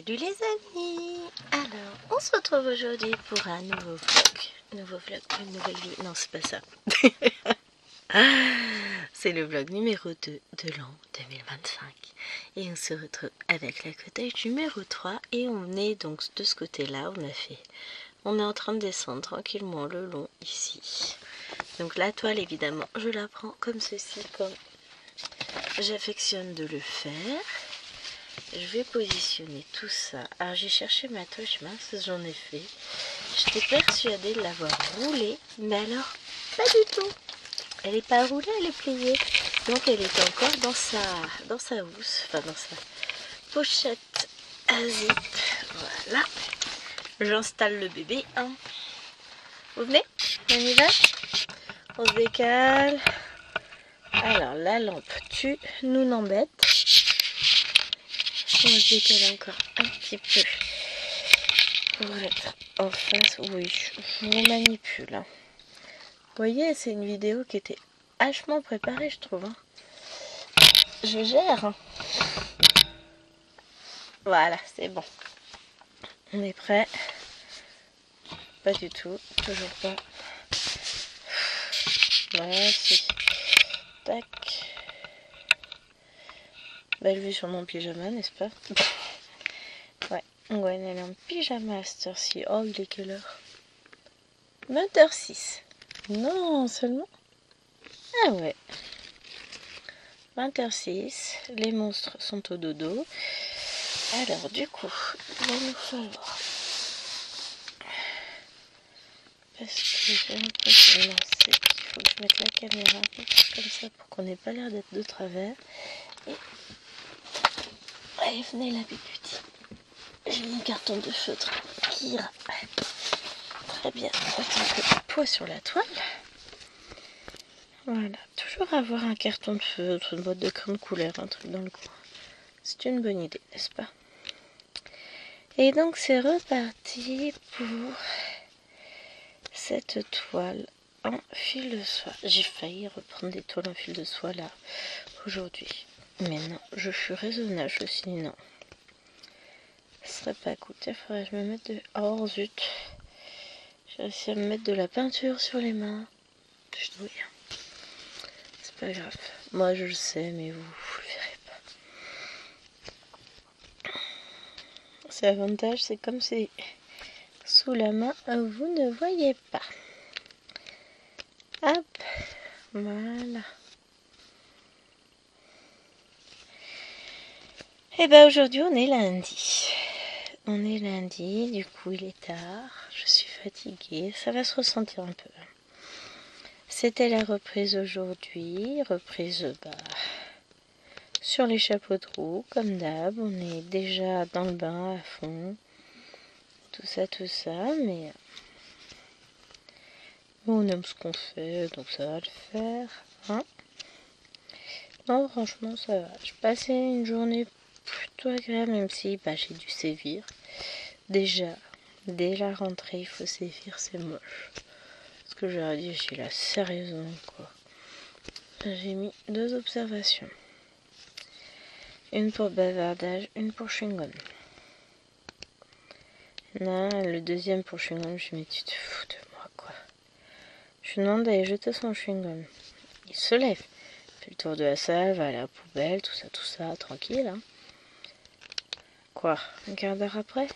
Salut les amis. Alors, on se retrouve aujourd'hui pour un nouveau vlog, une nouvelle vie. Non, c'est pas ça. C'est le vlog numéro 2 de l'an 2025. Et on se retrouve avec la cottage numéro 3. Et on est donc de ce côté-là, on est en train de descendre tranquillement le long ici. Donc la toile, évidemment, je la prends comme ceci, comme j'affectionne de le faire. Je vais positionner tout ça. Alors j'ai cherché ma toile, mince, j'en ai fait. J'étais persuadée de l'avoir roulée, mais alors pas du tout. Elle n'est pas roulée, elle est pliée. Donc elle est encore dans sa housse, enfin dans sa pochette à zip. Voilà. J'installe le bébé. Hein. Vous venez? On y va? On se décale. Alors la lampe, tu nous embêtes. On se décale encore un petit peu pour être en face. Oui, je vous manipule. Hein. Vous voyez, c'est une vidéo qui était hachement préparée, je trouve. Hein. Je gère. Hein. Voilà, c'est bon. On est prêt. Pas du tout, toujours pas. Voilà, si. Tac. Belle vue sur mon pyjama, n'est-ce pas? Ouais, Gwen, elle est en pyjama à cette heure-ci. Oh, il est quelle heure? 20h06. Non, seulement? Ah ouais. 20h06. Les monstres sont au dodo. Alors, du coup, il va nous falloir... Parce que j'ai l'impression qu'il faut que je mette la caméra un peu comme ça pour qu'on n'ait pas l'air d'être de travers. Et... Allez, venez là, petit. J'ai mon carton de feutre qui ira. Très bien. Autant que poids sur la toile. Voilà. Toujours avoir un carton de feutre, une boîte de crayon de couleur, un truc dans le coin. C'est une bonne idée, n'est-ce pas? Et donc, c'est reparti pour cette toile en fil de soie. J'ai failli reprendre des toiles en fil de soie là, aujourd'hui. Mais non, je suis raisonnable, je me suis dit non. Ce serait pas cool. Il faudrait que je me mette de... Oh zut. J'ai réussi à me mettre de la peinture sur les mains. Je dois. C'est pas grave. Moi je le sais, mais vous le verrez pas. C'est l'avantage, c'est comme c'est sous la main, vous ne voyez pas. Hop. Voilà. Et ben aujourd'hui on est lundi. On est lundi, du coup il est tard, je suis fatiguée, ça va se ressentir un peu. C'était la reprise aujourd'hui, sur les chapeaux de roue, comme d'hab, on est déjà dans le bain à fond, tout ça, mais on aime ce qu'on fait, donc ça va le faire. Hein, non, franchement ça va, j'ai passé une journée plutôt agréable, même si j'ai dû sévir. Déjà, dès la rentrée, il faut sévir, c'est moche. Ce que j'aurais dit, j'ai là sérieusement quoi. J'ai mis 2 observations. Une pour bavardage, une pour chewing-gum. Non, le deuxième pour chewing-gum, je me dis, tu te fous de moi quoi. Je lui demande d'aller jeter son chewing-gum. Il se lève, fait le tour de la salle, va à la poubelle, tout ça, tranquille. Hein. Quoi, un quart d'heure après?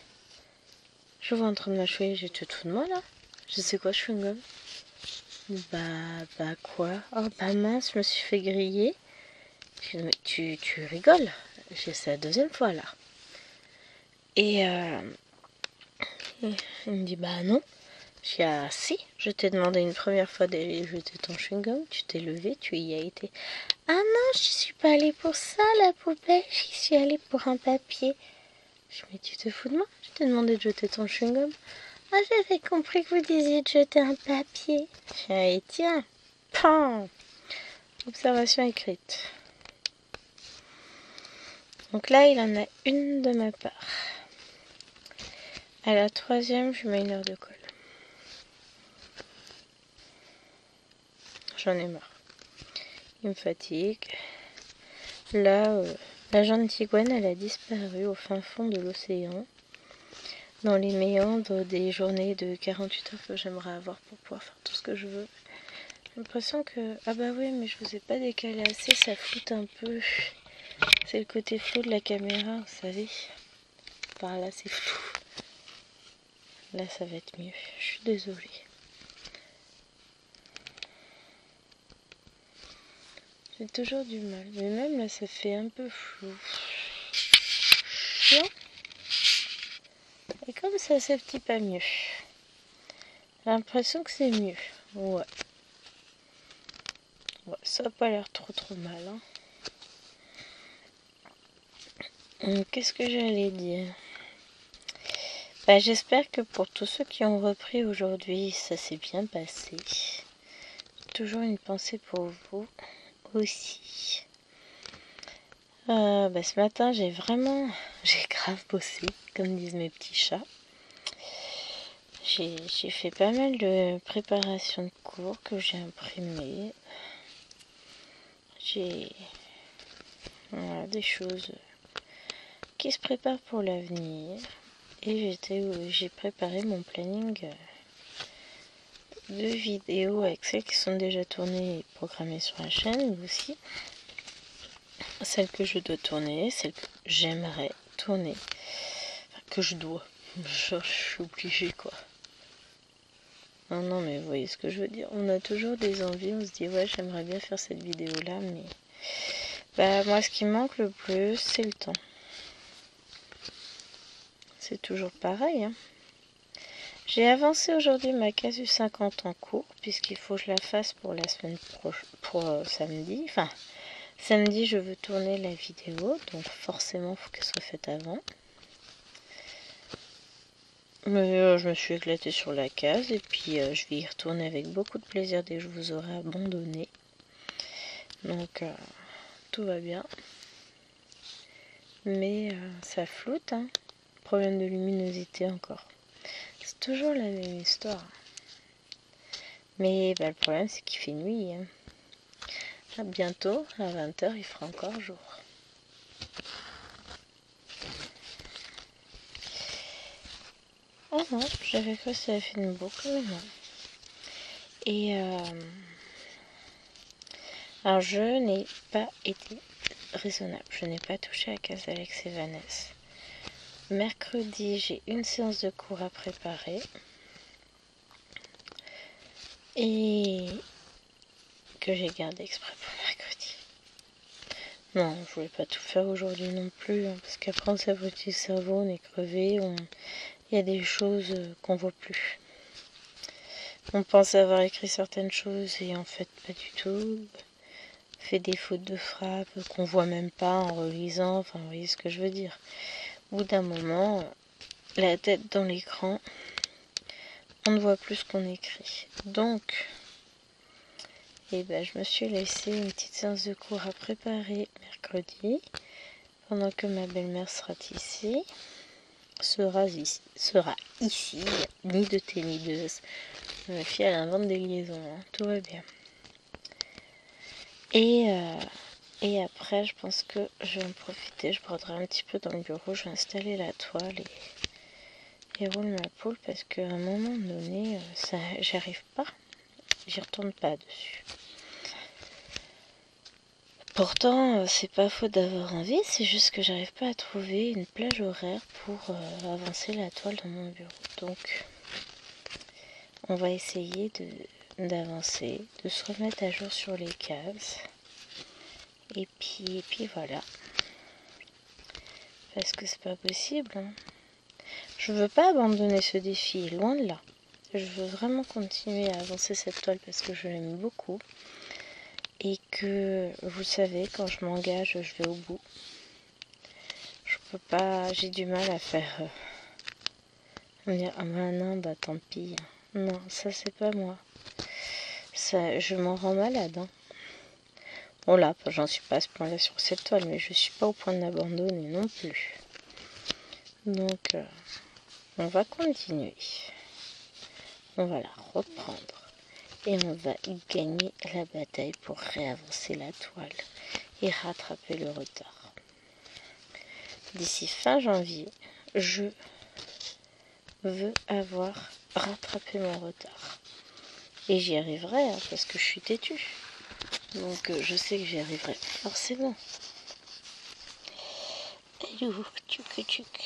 Je vois en train de mâchouiller, j'ai tout de moi là. Je sais quoi, chewing-gum? Bah quoi? Oh bah mince, je me suis fait griller. Je dis, mais tu rigoles. C'est la deuxième fois là. Et il me dit bah non. Je dis ah si, je t'ai demandé une première fois d'aller jeter ton chewing-gum, tu t'es levé, tu y as été. Ah non, je suis pas allée pour ça la poubelle, j'y suis allée pour un papier. Je dis mais tu te fous de moi? Je t'ai demandé de jeter ton chewing-gum. Ah j'avais compris que vous disiez de jeter un papier. Je dis tiens, pan. Observation écrite. Donc là, il en a une de ma part. À la troisième, je mets 1 heure de colle. J'en ai marre. Il me fatigue. Là, La Gentille elle a disparu au fin fond de l'océan, dans les méandres des journées de 48 heures que j'aimerais avoir pour pouvoir faire tout ce que je veux. J'ai l'impression que... Ah bah oui, mais je vous ai pas décalé assez, ça floute un peu. C'est le côté flou de la caméra, vous savez. Par là, c'est flou. Là, ça va être mieux. Je suis désolée. J'ai toujours du mal. Mais même là, ça fait un peu flou. Chiant. Et comme ça s'affectit pas mieux. J'ai l'impression que c'est mieux. Ouais. Ça n'a pas l'air trop mal. Hein. Qu'est-ce que j'allais dire? Bah, j'espère que pour tous ceux qui ont repris aujourd'hui, ça s'est bien passé. Toujours une pensée pour vous aussi. Ce matin, j'ai grave bossé, comme disent mes petits chats. J'ai fait pas mal de préparation de cours que j'ai imprimées. J'ai des choses qui se préparent pour l'avenir. Et j'ai préparé mon planning de vidéos avec celles qui sont déjà tournées et programmées sur la chaîne, mais aussi celles que je dois tourner, celles que j'aimerais tourner, enfin, que je dois. Je suis obligée, quoi. Non, mais vous voyez ce que je veux dire. On a toujours des envies, on se dit, ouais, j'aimerais bien faire cette vidéo-là, mais... moi, ce qui manque le plus, c'est le temps. C'est toujours pareil, hein. J'ai avancé aujourd'hui ma casu 50 en cours, puisqu'il faut que je la fasse pour la semaine prochaine, pour samedi. Enfin, samedi, je veux tourner la vidéo, donc forcément, il faut qu'elle soit faite avant. Mais je me suis éclatée sur la case, et puis je vais y retourner avec beaucoup de plaisir dès que je vous aurai abandonné. Donc, tout va bien. Mais ça floute, hein. Problème de luminosité encore. C'est toujours la même histoire. Mais le problème, c'est qu'il fait nuit. Hein. Bientôt, à 20h, il fera encore jour. Ah non, j'avais cru que ça avait fait une boucle, mais non. Et alors, je n'ai pas été raisonnable. Je n'ai pas touché à la case d'Alex et Vanessa. Mercredi, j'ai une séance de cours à préparer. Et que j'ai gardé exprès pour mercredi. Non, je voulais pas tout faire aujourd'hui non plus, hein, parce qu'après on s'abrutit le cerveau, on est crevé, il y a des choses qu'on voit plus. On pense avoir écrit certaines choses et en fait pas du tout. Fait des fautes de frappe qu'on voit même pas en relisant, enfin vous voyez ce que je veux dire. Au bout d'un moment, la tête dans l'écran, on ne voit plus ce qu'on écrit. Donc, je me suis laissé une petite séance de cours à préparer mercredi, pendant que ma belle-mère sera ici, ni de thé ni de... Ma fille, elle invente des liaisons, hein. Tout va bien. Et après, je pense que je vais en profiter, je broderai un petit peu dans le bureau, je vais installer la toile et roule ma poule, parce qu'à un moment donné, j'y arrive pas, j'y retourne pas dessus. Pourtant, c'est pas faute d'avoir envie, c'est juste que j'arrive pas à trouver une plage horaire pour avancer la toile dans mon bureau. Donc, on va essayer d'avancer, de se remettre à jour sur les cases. Et puis voilà. Parce que c'est pas possible, hein. Je veux pas abandonner ce défi, loin de là. Je veux vraiment continuer à avancer cette toile parce que je l'aime beaucoup. Et que, vous savez, quand je m'engage, je vais au bout. Je peux pas, j'ai du mal à faire... me dire, ah non, tant pis. Non, ça c'est pas moi. Ça, je m'en rends malade, hein. Bon là, j'en suis pas à ce point-là sur cette toile, mais je suis pas au point d'abandonner non plus. Donc, on va continuer. On va la reprendre. Et on va gagner la bataille pour réavancer la toile et rattraper le retard. d'ici fin janvier, je veux avoir rattrapé mon retard. Et j'y arriverai, hein, parce que je suis têtue. Donc je sais que j'y arriverai forcément. Hello, tchouk tchouk.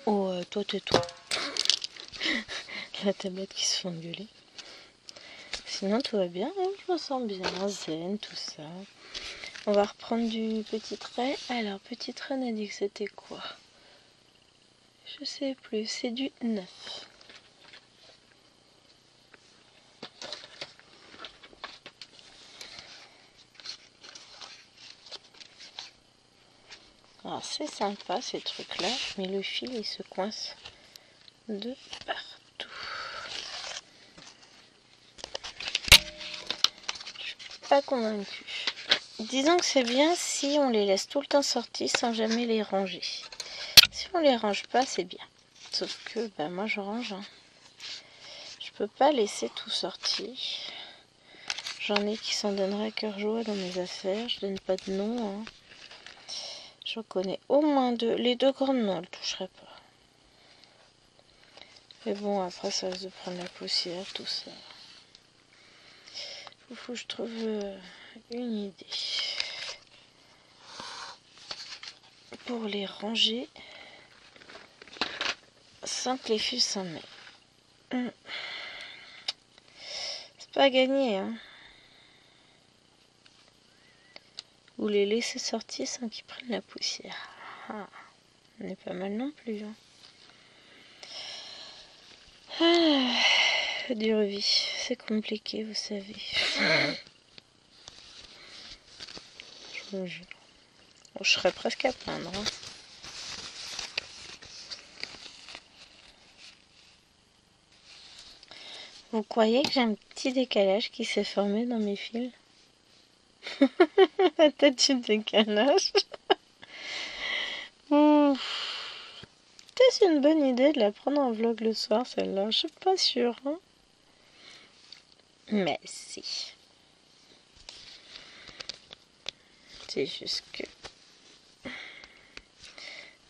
Oh, toi, tais-toi. La tablette qui se fait engueuler. Sinon, tout va bien, hein, je me sens bien, zen, tout ça. On va reprendre du petit trait. Alors, petit trait, on a dit que c'était quoi? Je sais plus, c'est du 9. Alors, c'est sympa ces trucs-là, mais le fil, il se coince de partout. Je suis pas convaincue. Disons que c'est bien si on les laisse tout le temps sortis sans jamais les ranger. Si on les range pas, c'est bien. Sauf que bah, moi je range. Hein. Je peux pas laisser tout sorti. J'en ai qui s'en donneraient à cœur joie dans mes affaires. Je donne pas de nom. Hein. J'en connais au moins 2. Les 2 grandes, non, elles toucheraient pas. Mais bon, après ça risque de prendre la poussière, tout ça. Il faut que je trouve une idée. Pour les ranger sans que les fils s'en mêlent. C'est pas gagné, hein. Ou les laisser sortir sans qu'ils prennent la poussière. Ah, on est pas mal non plus. Hein. Ah, dure vie, c'est compliqué, vous savez. Je vous jure. Bon, je serais presque à plaindre. Hein. Vous croyez que j'ai un petit décalage qui s'est formé dans mes fils? La tête du décalage. C'est une bonne idée de la prendre en vlog le soir, celle-là. Je suis pas sûre. Hein. Mais si. C'est juste que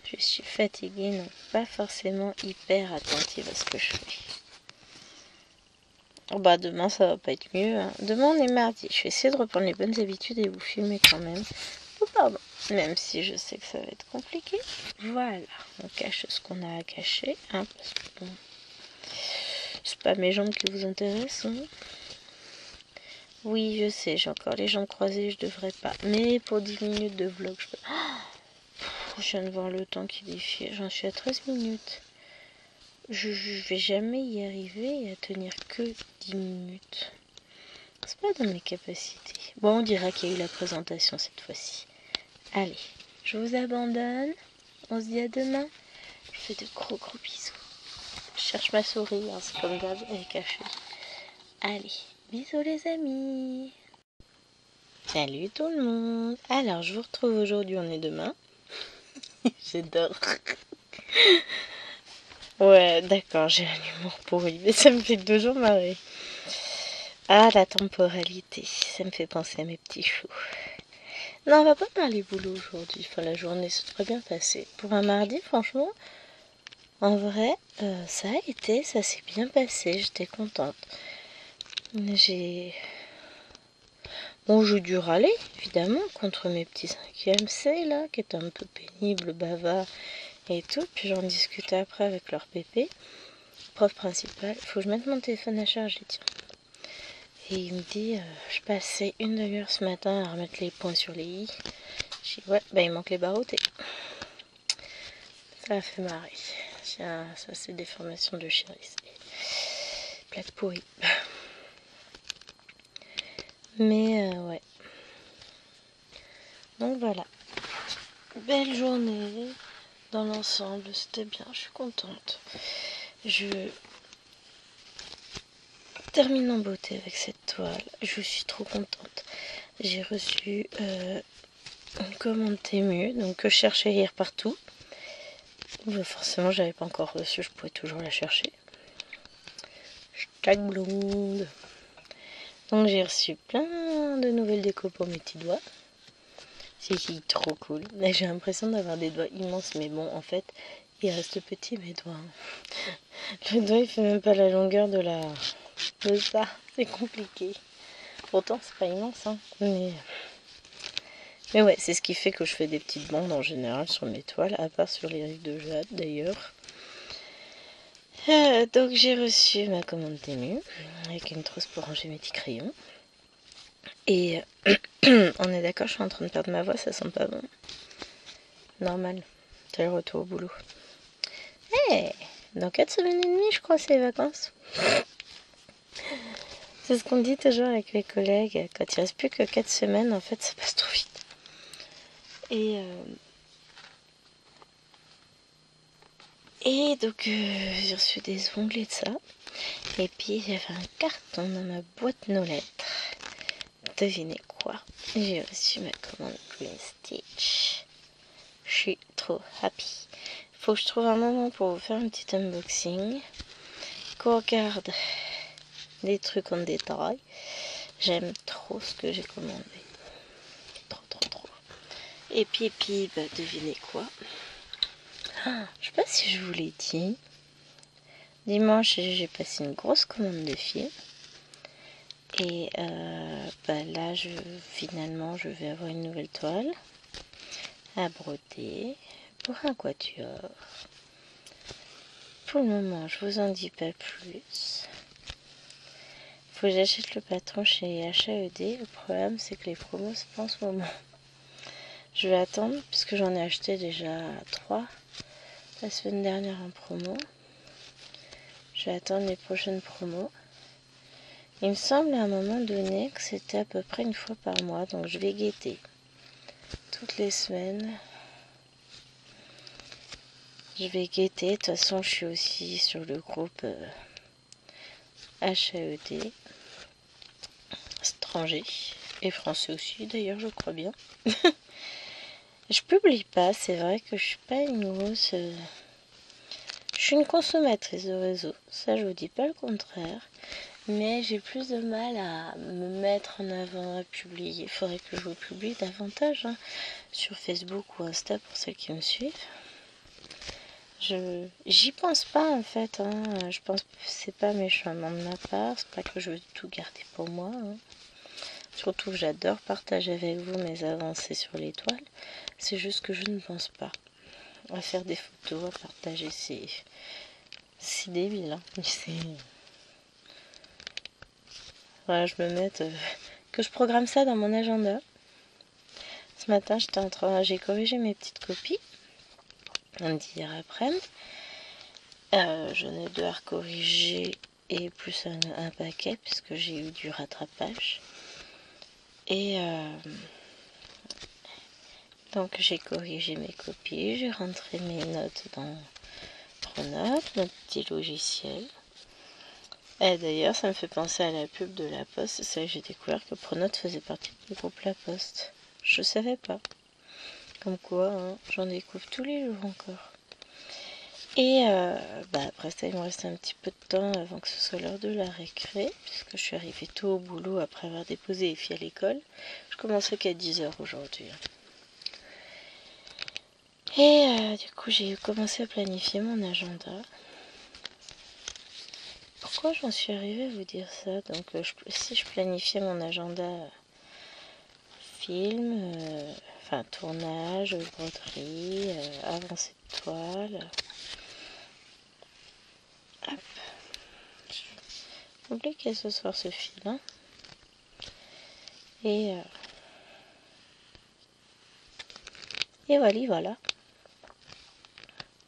je suis fatiguée, donc pas forcément hyper attentive à ce que je fais. Oh bah demain ça va pas être mieux. Hein. Demain on est mardi. Je vais essayer de reprendre les bonnes habitudes et vous filmer quand même. Oh pardon. Même si je sais que ça va être compliqué. Voilà. On cache ce qu'on a à cacher. Hein, parce que bon, c'est pas mes jambes qui vous intéressent. Hein. Oui, je sais, j'ai encore les jambes croisées, je devrais pas. Mais pour 10 minutes de vlog, je peux... Oh, je viens de voir le temps qui défile. J'en suis à 13 minutes. Je vais jamais y arriver à tenir que 10 minutes. C'est pas dans mes capacités. Bon, on dira qu'il y a eu la présentation cette fois-ci. Allez, je vous abandonne. On se dit à demain. Je fais de gros bisous. Je cherche ma souris, hein, c'est comme d'hab, elle est cachée. Allez, bisous les amis. Salut tout le monde. Alors, je vous retrouve aujourd'hui, on est demain. J'adore. Ouais, d'accord, j'ai un humour pourri, mais ça me fait toujours marrer. Ah, la temporalité, ça me fait penser à mes petits choux. Non, on va pas parler boulot aujourd'hui. Enfin, la journée s'est très bien passée. Pour un mardi, franchement, en vrai, ça a été, ça s'est bien passé. J'étais contente. Bon, j'ai dû râler, évidemment, contre mes petits 5e C, là, qui étaient un peu pénibles, bavards et tout. Puis j'en discutais après avec leur pépé. Prof principal, il faut que je mette mon téléphone à charger, tiens. Et il me dit, je passais une demi-heure ce matin à remettre les points sur les i. Je dis, ouais, bah il manque les barres au T. Ça a fait marrer. Tiens, ça c'est des formations de chérie. Plaque pourrie. Mais ouais. Donc voilà. Belle journée. Dans l'ensemble, c'était bien. Je suis contente. Je termine en beauté avec cette toile. Je suis trop contente. J'ai reçu une commande Temu, donc que je cherchais hier partout. Forcément, j'avais pas encore reçu, je pouvais toujours la chercher. Hashtag blonde. Donc j'ai reçu plein de nouvelles décos pour mes petits doigts. C'est trop cool. J'ai l'impression d'avoir des doigts immenses, mais bon, en fait, ils restent petits mes doigts. Le doigt, il fait même pas la longueur de ça. C'est compliqué. Pourtant, c'est pas immense, hein. Mais ouais, c'est ce qui fait que je fais des petites bandes en général sur mes toiles, à part sur les rives de jade d'ailleurs. Donc j'ai reçu ma commande Temu avec une trousse pour ranger mes petits crayons. Et on est d'accord, je suis en train de perdre ma voix, ça sent pas bon. Normal, c'est le retour au boulot. Dans 4 semaines et demie, je crois, c'est les vacances. C'est ce qu'on dit toujours avec les collègues. Quand il reste plus que 4 semaines, en fait, ça passe trop vite. Et donc, j'ai reçu des onglets de ça. Et puis, j'avais un carton dans ma boîte nos lettres. Devinez quoi? J'ai reçu ma commande Green Stitch. Je suis trop happy. Faut que je trouve un moment pour vous faire un petit unboxing. Qu'on regarde des trucs en détail. J'aime trop ce que j'ai commandé. Trop. Et puis, bah, devinez quoi? Je sais pas si je vous l'ai dit. Dimanche, j'ai passé une grosse commande de films. Et bah là, finalement, je vais avoir une nouvelle toile à broder pour un quatuor. Pour le moment, je vous en dis pas plus. Faut que j'achète le patron chez HAED. Le problème, c'est que les promos, c'est pas en ce moment. Je vais attendre, puisque j'en ai acheté déjà 3 la semaine dernière en promo. Je vais attendre les prochaines promos. Il me semble à un moment donné que c'était à peu près une fois par mois, donc je vais guetter toutes les semaines. Je vais guetter. De toute façon, je suis aussi sur le groupe HAED, étranger et français aussi, d'ailleurs, je crois bien. Je publie pas, c'est vrai que je suis pas une grosse. Je suis une consommatrice de réseau, ça je vous dis pas le contraire. Mais j'ai plus de mal à me mettre en avant, à publier. Il faudrait que je vous publie davantage sur Facebook ou Insta pour celles qui me suivent. J'y pense pas en fait. Je pense que c'est pas méchamment de ma part. C'est pas que je veux tout garder pour moi. Surtout que j'adore partager avec vous mes avancées sur l'étoile. C'est juste que je ne pense pas à faire des photos, à partager. C'est débile. Voilà, je me mette que je programme ça dans mon agenda. Ce matin, j'ai corrigé mes petites copies. On dit hier après-midi. J'en ai 2 à corriger et plus un paquet puisque j'ai eu du rattrapage. Et donc j'ai corrigé mes copies, j'ai rentré mes notes dans Pronote, notre petit logiciel. Et d'ailleurs, ça me fait penser à la pub de La Poste. C'est vrai que j'ai découvert que Pronote faisait partie du groupe La Poste. Je savais pas. Comme quoi, j'en découvre tous les jours encore. Et après ça, il me reste un petit peu de temps avant que ce soit l'heure de la récré, puisque je suis arrivée tôt au boulot après avoir déposé les filles à l'école. Je commençais qu'à 10h aujourd'hui. Et du coup, j'ai commencé à planifier mon agenda. Pourquoi j'en suis arrivée à vous dire ça? Donc, si je planifiais mon agenda film, tournage, broderie, avancée de toile. Hop. J'ai oublié qu'il y a ce soir ce film. Et voilà.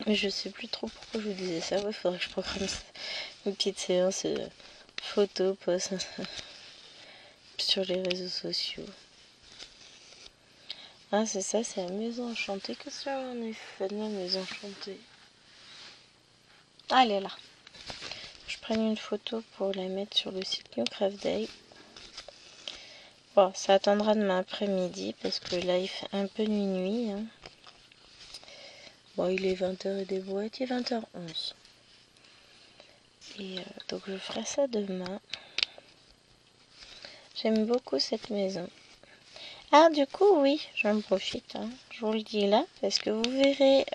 Mais je sais plus trop pourquoi je vous disais ça. Il faudrait que je programme une petite séance photo, post sur les réseaux sociaux. Ah, c'est ça, c'est la maison enchantée. Qu'est-ce que j'en ai fait de ma maison enchantée? Ah, elle est là. Je prends une photo pour la mettre sur le site New Craft Day. Bon, ça attendra demain après-midi parce que là, il fait un peu nuit. Bon, il est 20h et des brouettes, il est 20h11. Et donc, je ferai ça demain. J'aime beaucoup cette maison. Ah, du coup, oui, j'en profite. Hein. Je vous le dis là, parce que vous verrez,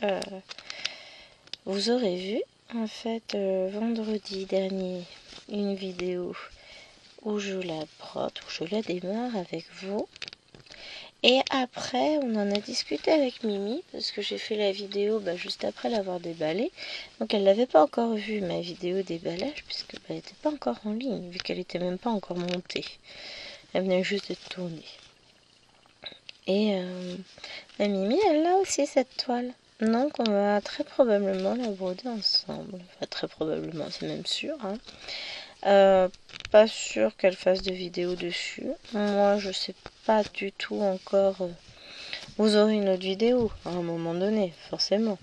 vous aurez vu, en fait, vendredi dernier, une vidéo où je la prod, où je la démarre avec vous. Et après, on en a discuté avec Mimi, parce que j'ai fait la vidéo juste après l'avoir déballée. Donc elle n'avait pas encore vu ma vidéo déballage, puisque elle n'était pas encore en ligne, vu qu'elle n'était même pas encore montée. Elle venait juste d'être tournée. Et la Mimi, elle a aussi cette toile. Donc on va très probablement la broder ensemble. Enfin, très probablement, c'est même sûr. Hein. Pas sûr qu'elle fasse de vidéo dessus. Moi, je sais pas du tout encore. Vous aurez une autre vidéo à un moment donné, forcément.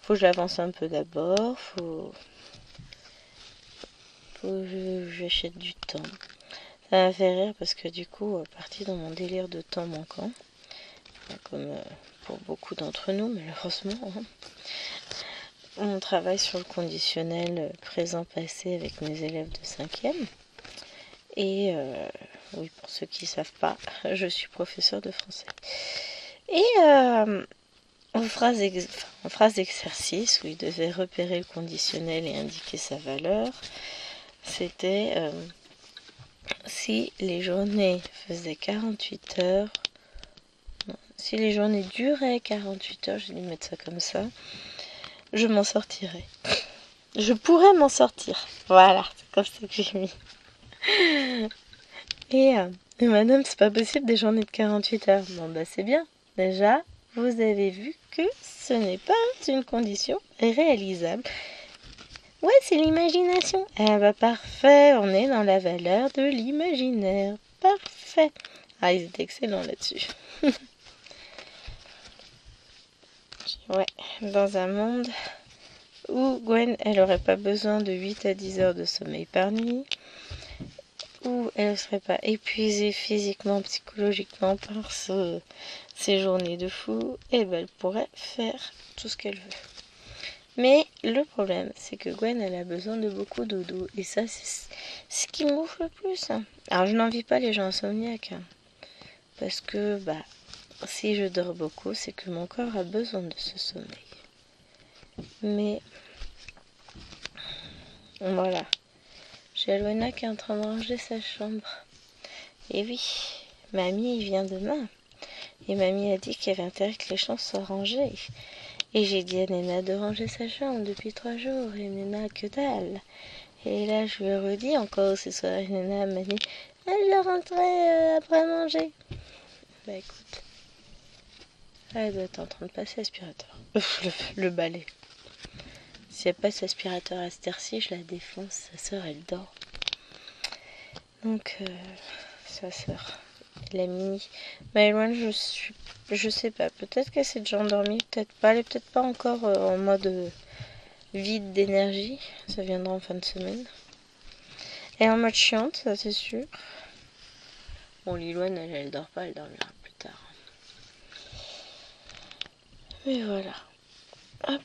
Faut que j'avance un peu d'abord. Faut que j'achète du temps. Ça m'a fait rire parce que du coup, parti dans mon délire de temps manquant, comme pour beaucoup d'entre nous, malheureusement. Hein. On travaille sur le conditionnel présent-passé avec mes élèves de 5e. Et oui, pour ceux qui ne savent pas, je suis professeur de français. Et en phrase d'exercice où il devait repérer le conditionnel et indiquer sa valeur, c'était si les journées faisaient 48 heures, non, si les journées duraient 48 heures, j'ai dû mettre ça comme ça, je m'en sortirais. Je pourrais m'en sortir. Voilà, c'est comme ça que j'ai mis. Et madame, c'est pas possible des journées de 48 heures. Bon, c'est bien. Déjà, vous avez vu que ce n'est pas une condition réalisable. Ouais, c'est l'imagination. Ah parfait, on est dans la valeur de l'imaginaire. Parfait. Ah, ils étaient excellents là-dessus. Ouais, dans un monde où Gwen, elle aurait pas besoin de 8 à 10 heures de sommeil par nuit, où elle ne serait pas épuisée physiquement, psychologiquement par ces journées de fou, et elle pourrait faire tout ce qu'elle veut. Mais le problème, c'est que Gwen, elle a besoin de beaucoup d'eau. Et ça, c'est ce qui me bouffe le plus. Hein. Alors, je n'envie pas les gens insomniaques. Hein, parce que, si je dors beaucoup, c'est que mon corps a besoin de ce sommeil. Mais, voilà. J'ai Alwena qui est en train de ranger sa chambre. Et oui, mamie vient demain. Et mamie a dit qu'il y avait intérêt que les chambres soient rangées. Et j'ai dit à Nena de ranger sa chambre depuis 3 jours. Et Nena, que dalle. Et là, je lui ai redit encore ce soir. Et Nena m'a dit, je rentrais après manger. Écoute. Elle doit être en train de passer l'aspirateur. Le balai. S'il n'y a pas d'aspirateur à cette heure-ci, je la défonce. Sa sœur, elle dort. Donc, sa sœur, la mini. Maëloine, je sais pas. Peut-être qu'elle s'est déjà endormie. Peut-être pas. Elle est peut-être pas encore en mode vide d'énergie. Ça viendra en fin de semaine. Elle est en mode chiante, ça c'est sûr. Bon, Liloine, elle dort pas. Elle dormira plus tard. Mais voilà. Hop.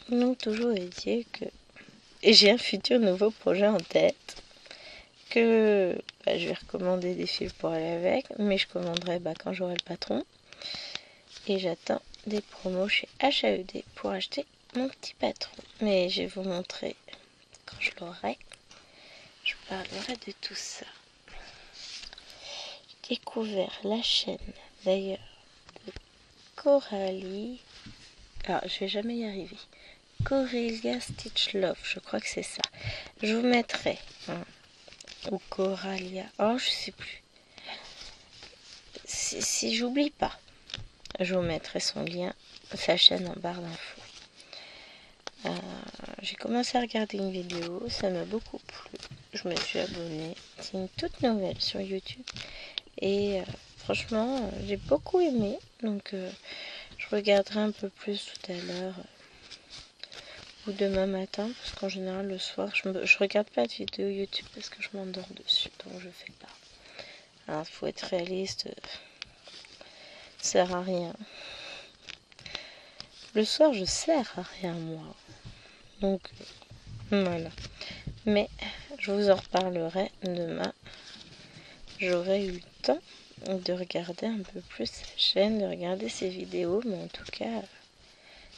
Donc, toujours est-il que j'ai un futur nouveau projet en tête. Que je vais recommander des fils pour aller avec. Mais je commanderai quand j'aurai le patron. Et j'attends des promos chez HAED pour acheter mon petit patron. Mais je vais vous montrer quand je l'aurai. Je parlerai de tout ça. J'ai découvert la chaîne d'ailleurs de Coralie. Alors je vais jamais y arriver. Corelia Stitch Love, je crois que c'est ça. Je vous mettrai. Ou Coralia. Oh, je sais plus. Si j'oublie pas, je vous mettrai son lien, sa chaîne en barre d'infos. J'ai commencé à regarder une vidéo, ça m'a beaucoup plu. Je me suis abonnée. C'est une toute nouvelle sur YouTube. Et franchement, j'ai beaucoup aimé. Donc, je regarderai un peu plus tout à l'heure. Ou demain matin. Parce qu'en général, le soir, je regarde pas de vidéos YouTube parce que je m'endors dessus. Donc, je fais pas. Alors, faut être réaliste. Ça sert à rien. Le soir, je sers à rien, moi. Donc, voilà. Mais Je vous en reparlerai demain. J'aurai eu le temps de regarder un peu plus sa chaîne, de regarder ses vidéos, mais en tout cas,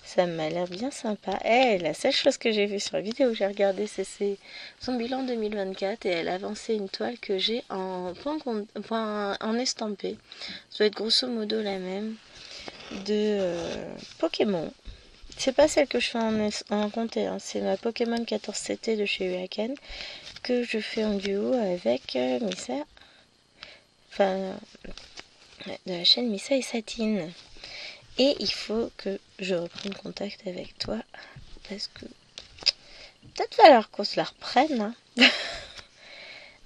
ça m'a l'air bien sympa. La seule chose que j'ai vue sur la vidéo que j'ai regardée, c'est son bilan 2024 et elle a avancé une toile que j'ai en en estampé. Ça doit être grosso modo la même de Pokémon. C'est pas celle que je fais en comté, hein. C'est ma Pokémon 14 CT de chez Uaken que je fais en duo avec Missa. Enfin, de la chaîne Missa et Satine. Et il faut que je reprenne contact avec toi parce que peut-être falloir qu'on se la reprenne. Hein.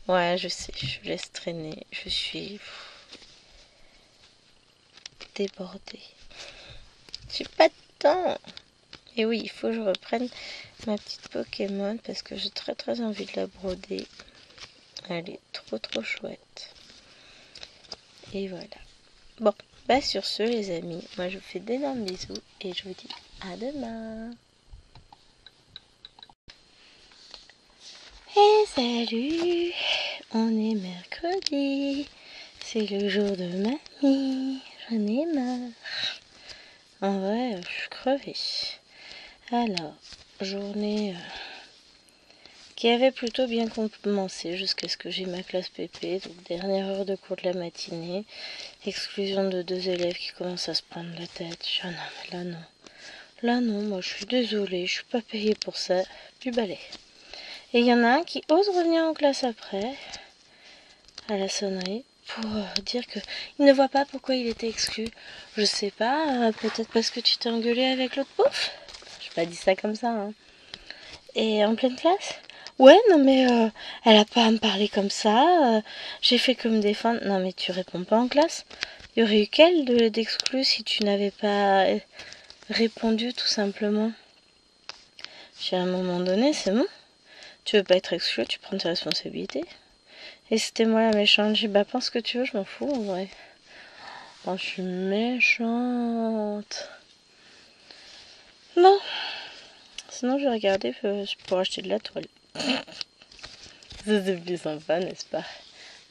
Ouais, je sais, je laisse traîner. Je suis débordée. J'ai pas de temps. Et oui, il faut que je reprenne ma petite Pokémon parce que j'ai très envie de la broder. Elle est trop chouette. Et voilà. Bon, bah sur ce les amis, moi je vous fais d'énormes bisous et je vous dis à demain. Et salut, on est mercredi, c'est le jour de mamie, j'en ai marre. En vrai, je suis crevée. Alors, journée qui avait plutôt bien commencé jusqu'à ce que j'ai ma classe PP, donc dernière heure de cours de la matinée, exclusion de 2 élèves qui commencent à se prendre la tête. Je dis, ah non, mais là non. Là non, moi je suis désolée, je suis pas payée pour ça, du balai. Et il y en a un qui ose revenir en classe après, à la sonnerie, pour dire que il ne voit pas pourquoi il était exclu. Je sais pas, peut-être parce que tu t'es engueulé avec l'autre pauvre. J'ai pas dit ça comme ça, hein. Et en pleine classe? Ouais, non mais elle a pas à me parler comme ça, j'ai fait que me défendre. Non mais tu réponds pas en classe. Il y aurait eu quel d'exclus si tu n'avais pas répondu tout simplement. À un moment donné, c'est bon. Tu veux pas être exclu, tu prends tes responsabilités. Et c'était moi la méchante. J'ai dit, bah pense ce que tu veux, je m'en fous en vrai. Oh, je suis méchante. Non. Sinon, je vais regarder pour acheter de la toile. C'est plus sympa, n'est-ce pas?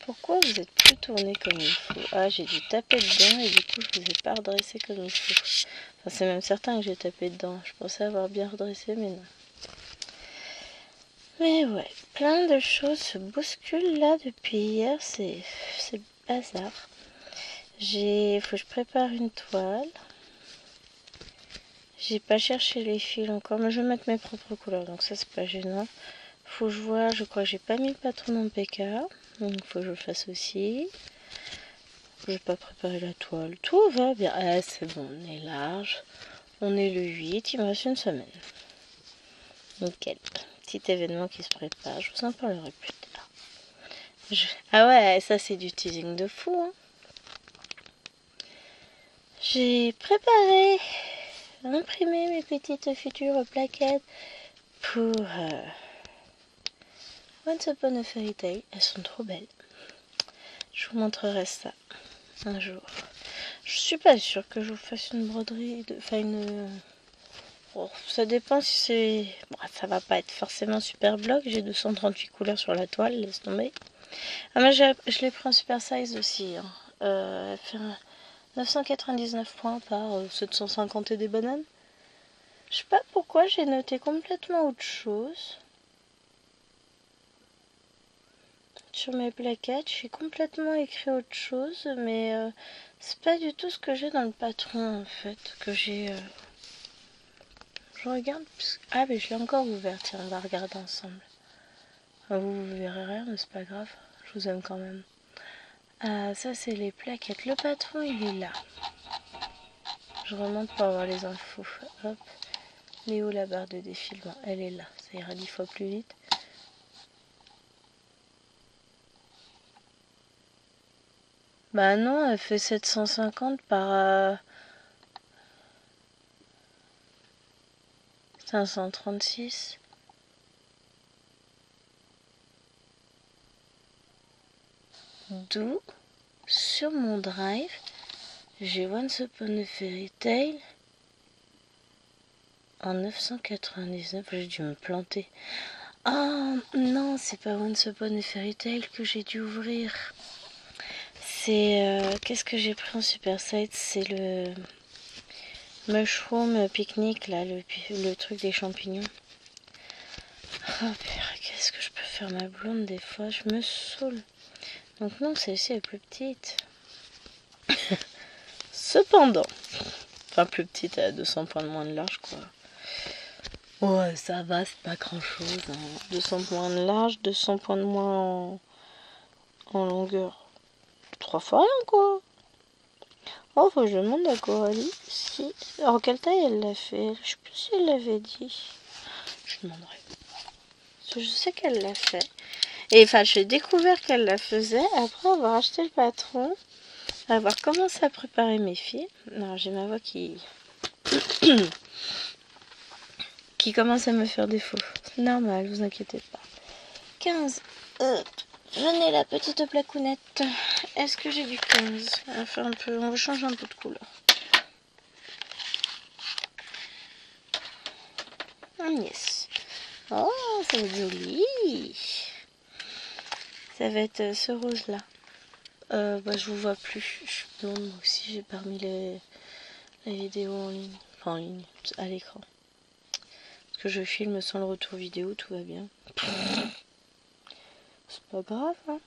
Pourquoi vous êtes plus tourné comme il faut? Ah, j'ai dû taper dedans et du coup, je vous ai pas redressé comme il faut. Enfin, c'est même certain que j'ai tapé dedans. Je pensais avoir bien redressé, mais non. Mais ouais, plein de choses se bousculent là depuis hier, c'est bazar. Faut que je prépare une toile. J'ai pas cherché les fils encore, mais je vais mettre mes propres couleurs, donc ça c'est pas gênant. Faut que je vois, je crois que j'ai pas mis le patron en PK, donc faut que je le fasse aussi. Je vais pas préparer la toile, tout va bien. Ah c'est bon, on est large, on est le 8, il me reste une semaine. Nickel, petit événement qui se prépare, je vous en parlerai plus tard. Ah ouais, ça c'est du teasing de fou, hein. J'ai préparé, imprimé mes petites futures plaquettes pour Once Upon a Fairy Tale. Elles sont trop belles. Je vous montrerai ça un jour. Je suis pas sûre que je vous fasse une broderie, oh, ça dépend si c'est... Bon, ça va pas être forcément super bloc. J'ai 238 couleurs sur la toile, laisse tomber. Ah mais je l'ai pris en super size aussi. Hein. Elle fait 999 points par 750 et des bananes. Je sais pas pourquoi j'ai noté complètement autre chose. Sur mes plaquettes, j'ai complètement écrit autre chose, mais c'est pas du tout ce que j'ai dans le patron en fait. Que j'ai. Je regarde. Ah, mais je l'ai encore ouvert, tiens, on va regarder ensemble. Ah, vous verrez rien, mais c'est pas grave, je vous aime quand même. Ah, ça c'est les plaquettes. Le patron il est là. Je remonte pour avoir les infos. Hop. Elle est où la barre de défilement? Elle est là, ça ira 10 fois plus vite. Bah non, elle fait 750 par 536. D'où, sur mon drive, j'ai Once Upon a Fairy Tale en 999. J'ai dû me planter. Oh non, c'est pas Once Upon a Fairy Tale que j'ai dû ouvrir. C'est... qu'est-ce que j'ai pris en Super Size? C'est le Mushroom Picnic, là, le truc des champignons. Oh pire, qu'est-ce que je peux faire ma blonde des fois? Je me saoule. Donc non, celle-ci est plus petite. Cependant, enfin plus petite, à 200 points de moins de large, quoi. Ouais, ça va, c'est pas grand-chose. Hein. 200 points de large, 200 points de moins en longueur. 3 fois rien, quoi. Oh, faut que je demande à Coralie si... Alors, quelle taille elle l'a fait? Je sais plus si elle l'avait dit. Je demanderai. Parce que je sais qu'elle l'a fait. Et enfin, j'ai découvert qu'elle la faisait après avoir acheté le patron, avoir commencé à préparer mes filles. Alors, j'ai ma voix qui commence à me faire défaut. C'est normal, vous inquiétez pas. 15. Venez la petite placounette. Est-ce que j'ai du 15? On va changer un peu de couleur. Yes. Oh, ça va être joli. Ça va être ce rose-là. Je vous vois plus. Je suis blonde moi aussi. J'ai pas remis les vidéos en ligne. Enfin, en ligne, à l'écran. Parce que je filme sans le retour vidéo, tout va bien. C'est pas grave, hein.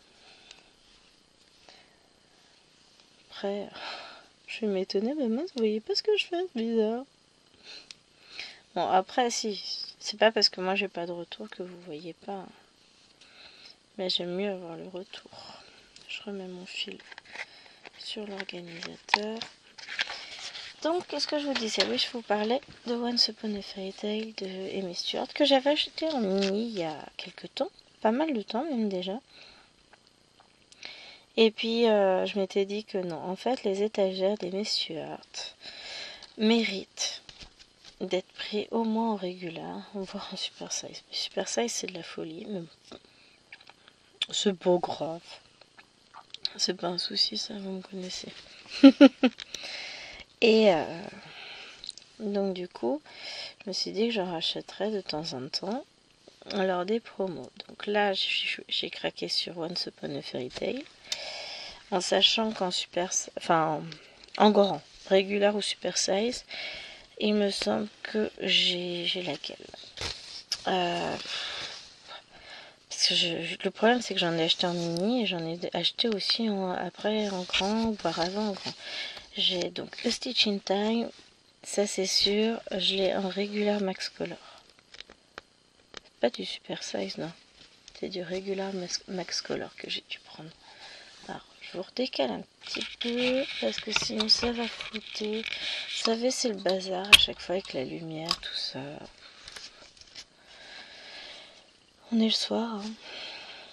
Après, je vais m'étonner, mais mince, vous voyez pas ce que je fais, c'est bizarre. Bon, après, si, c'est pas parce que moi j'ai pas de retour que vous voyez pas. Mais j'aime mieux avoir le retour. Je remets mon fil sur l'organisateur. Donc, qu'est-ce que je vous disais? Oui, je vous parlais de Once Upon a Fairy Tale de Amy Stewart, que j'avais acheté en mini il y a quelques temps. Pas mal de temps même déjà. Et puis, je m'étais dit que non. En fait, les étagères d'Amy Stewart méritent d'être pris au moins en régular, voire en super size. Super size, c'est de la folie, mais c'est pas grave. C'est pas un souci, ça, vous me connaissez. Et donc, du coup, je me suis dit que j'en rachèterais de temps en temps lors des promos. Donc là, j'ai craqué sur Once Upon a Fairy Tale, en sachant qu'en en grand, régular ou super size, il me semble que j'ai laquelle. Parce que le problème, c'est que j'en ai acheté en mini et j'en ai acheté aussi après en grand, auparavant en grand. J'ai donc le Stitch in Time, ça c'est sûr, je l'ai en régular max color. C'est pas du super size, non. C'est du régular max color que j'ai dû prendre. Alors, je vous redécale un petit peu parce que sinon ça va flouter. Vous savez, c'est le bazar à chaque fois avec la lumière, tout ça. On est le soir,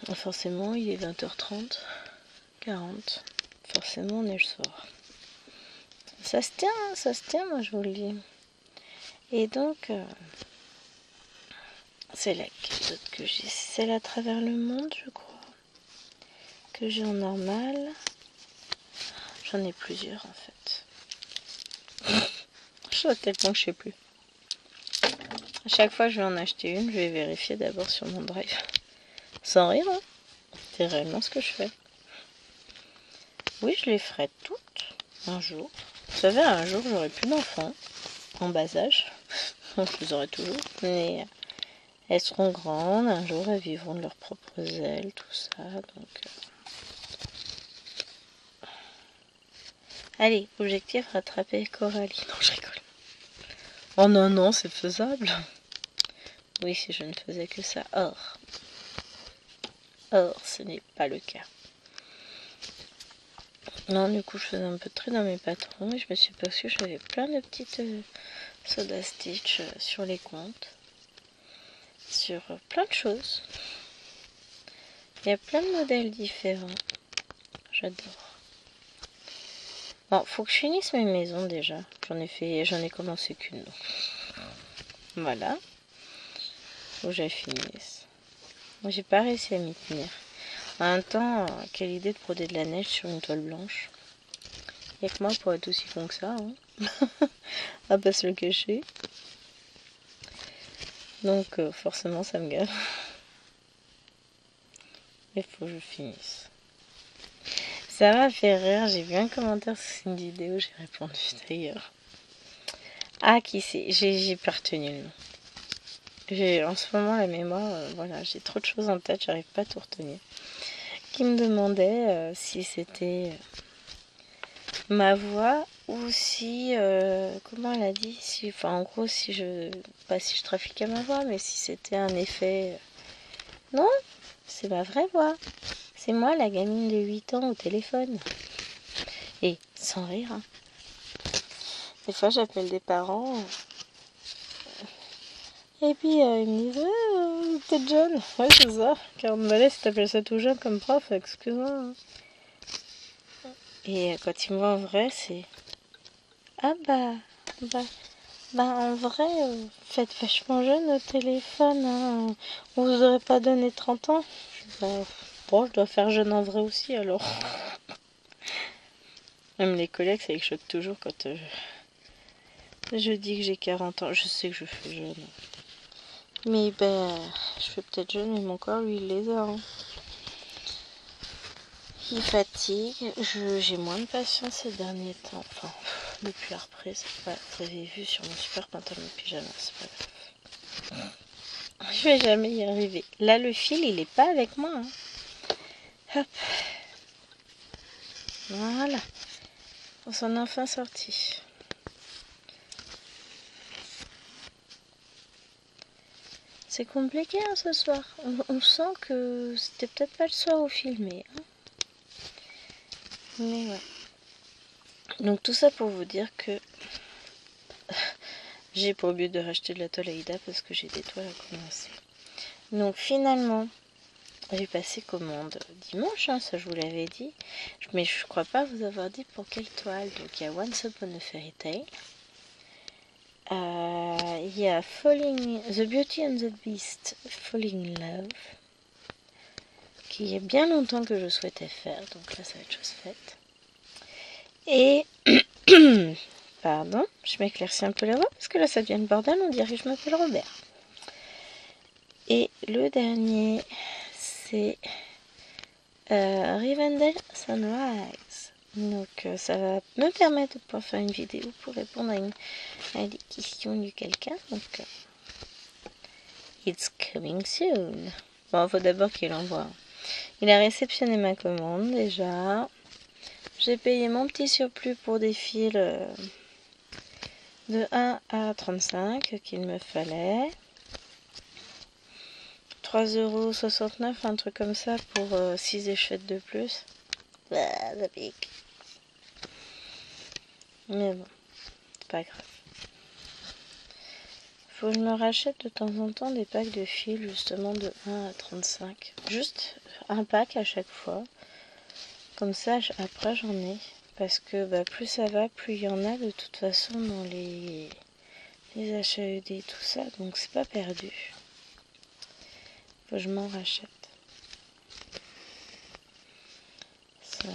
hein. Forcément, il est 20h30, 40. Forcément, on est le soir. Ça se tient, moi je vous le dis. Et donc, c'est laquelle d'autre que j'ai? Celle à travers le monde, je crois. Que j'ai en normal. J'en ai plusieurs en fait. Je sais tellement que je sais plus. À chaque fois que je vais en acheter une, je vais vérifier d'abord sur mon drive. Sans rire, hein. C'est réellement ce que je fais. Oui, je les ferai toutes un jour. Vous savez, un jour j'aurai plus d'enfants en bas âge. Je les aurai toujours. Mais elles seront grandes, un jour elles vivront de leurs propres ailes, tout ça. Donc, allez, objectif rattraper Coralie. Non, je rigole. Oh non, non, c'est faisable. Oui, si je ne faisais que ça. Or, ce n'est pas le cas. Non, du coup, je faisais un peu de tri dans mes patrons et je me suis aperçue que j'avais plein de petites soda stitch sur les comptes. Sur plein de choses. Il y a plein de modèles différents. J'adore. Bon, faut que je finisse mes maisons déjà. J'en ai commencé qu'une. Voilà. Faut que j'aille finisse. Moi, j'ai pas réussi à m'y tenir. En même temps, quelle idée de broder de la neige sur une toile blanche. Il n'y a que moi pour être aussi con que ça. Hein. À pas se le cacher. Donc, forcément, ça me gave. Il faut que je finisse. Ça m'a fait rire, j'ai vu un commentaire sur une vidéo, j'ai répondu d'ailleurs. Ah, qui c'est? J'ai pas retenu le nom. En ce moment, la mémoire, voilà, j'ai trop de choses en tête, j'arrive pas à tout retenir. Qui me demandait si c'était ma voix ou si, comment elle a dit, si, enfin en gros si je, pas si je trafiquais ma voix, mais si c'était un effet. Non, c'est ma vraie voix. C'est moi la gamine de 8 ans au téléphone. Et sans rire. Hein. Des fois j'appelle des parents et puis ils me disent t'es jeune. Ouais c'est ça. 40 balais si t'appelles ça tout jeune comme prof, excuse-moi. Et quand ils me voient en vrai c'est ah bah en vrai, vous faites vachement jeune au téléphone. Hein. On vous aurait pas donné 30 ans. Bon, je dois faire jeune en vrai aussi alors. Même les collègues, ça les choque toujours quand je dis que j'ai 40 ans. Je sais que je fais jeune. Mais je fais peut-être jeune, mais mon corps, lui, il les a. Hein. Il fatigue. J'ai moins de patience ces derniers temps. Enfin, depuis la reprise. Ouais, vous avez vu sur mon super pantalon de pyjama, c'est pas grave. Je vais jamais y arriver. Là, le fil, il est pas avec moi. Hein. Hop. Voilà. On s'en est enfin sorti. C'est compliqué hein, ce soir. On sent que c'était peut-être pas le soir où filmer. Hein. Mais ouais. Donc tout ça pour vous dire que j'ai pour but de racheter de la toile Aïda parce que j'ai des toiles à commencer. Donc finalement, j'ai passé commande dimanche, hein, ça je vous l'avais dit. Mais je crois pas vous avoir dit pour quelle toile. Donc il y a Once Upon a Fairy Tale. Il y a The Beauty and the Beast, Falling in Love. Qui y a bien longtemps que je souhaitais faire. Donc là ça va être chose faite. Et... Pardon, je m'éclaircis un peu la voix parce que là ça devient le bordel, on dirait que je m'appelle Robert. Et le dernier, c'est Rivendell Sunrise. Donc ça va me permettre de pouvoir faire une vidéo pour répondre à des questions de quelqu'un. Donc it's coming soon. Bon, il faut d'abord qu'il envoie. Il a réceptionné ma commande déjà. J'ai payé mon petit surplus pour des fils de 1 à 35 qu'il me fallait. 3,69 €, un truc comme ça pour 6 échevettes de plus. Ça pique. Mais bon, c'est pas grave. Faut que je me rachète de temps en temps des packs de fils justement de 1 à 35. Juste un pack à chaque fois. Comme ça, après j'en ai. Parce que plus ça va, plus il y en a de toute façon dans les achats ED et tout ça. Donc c'est pas perdu. Faut que je m'en rachète. Ça...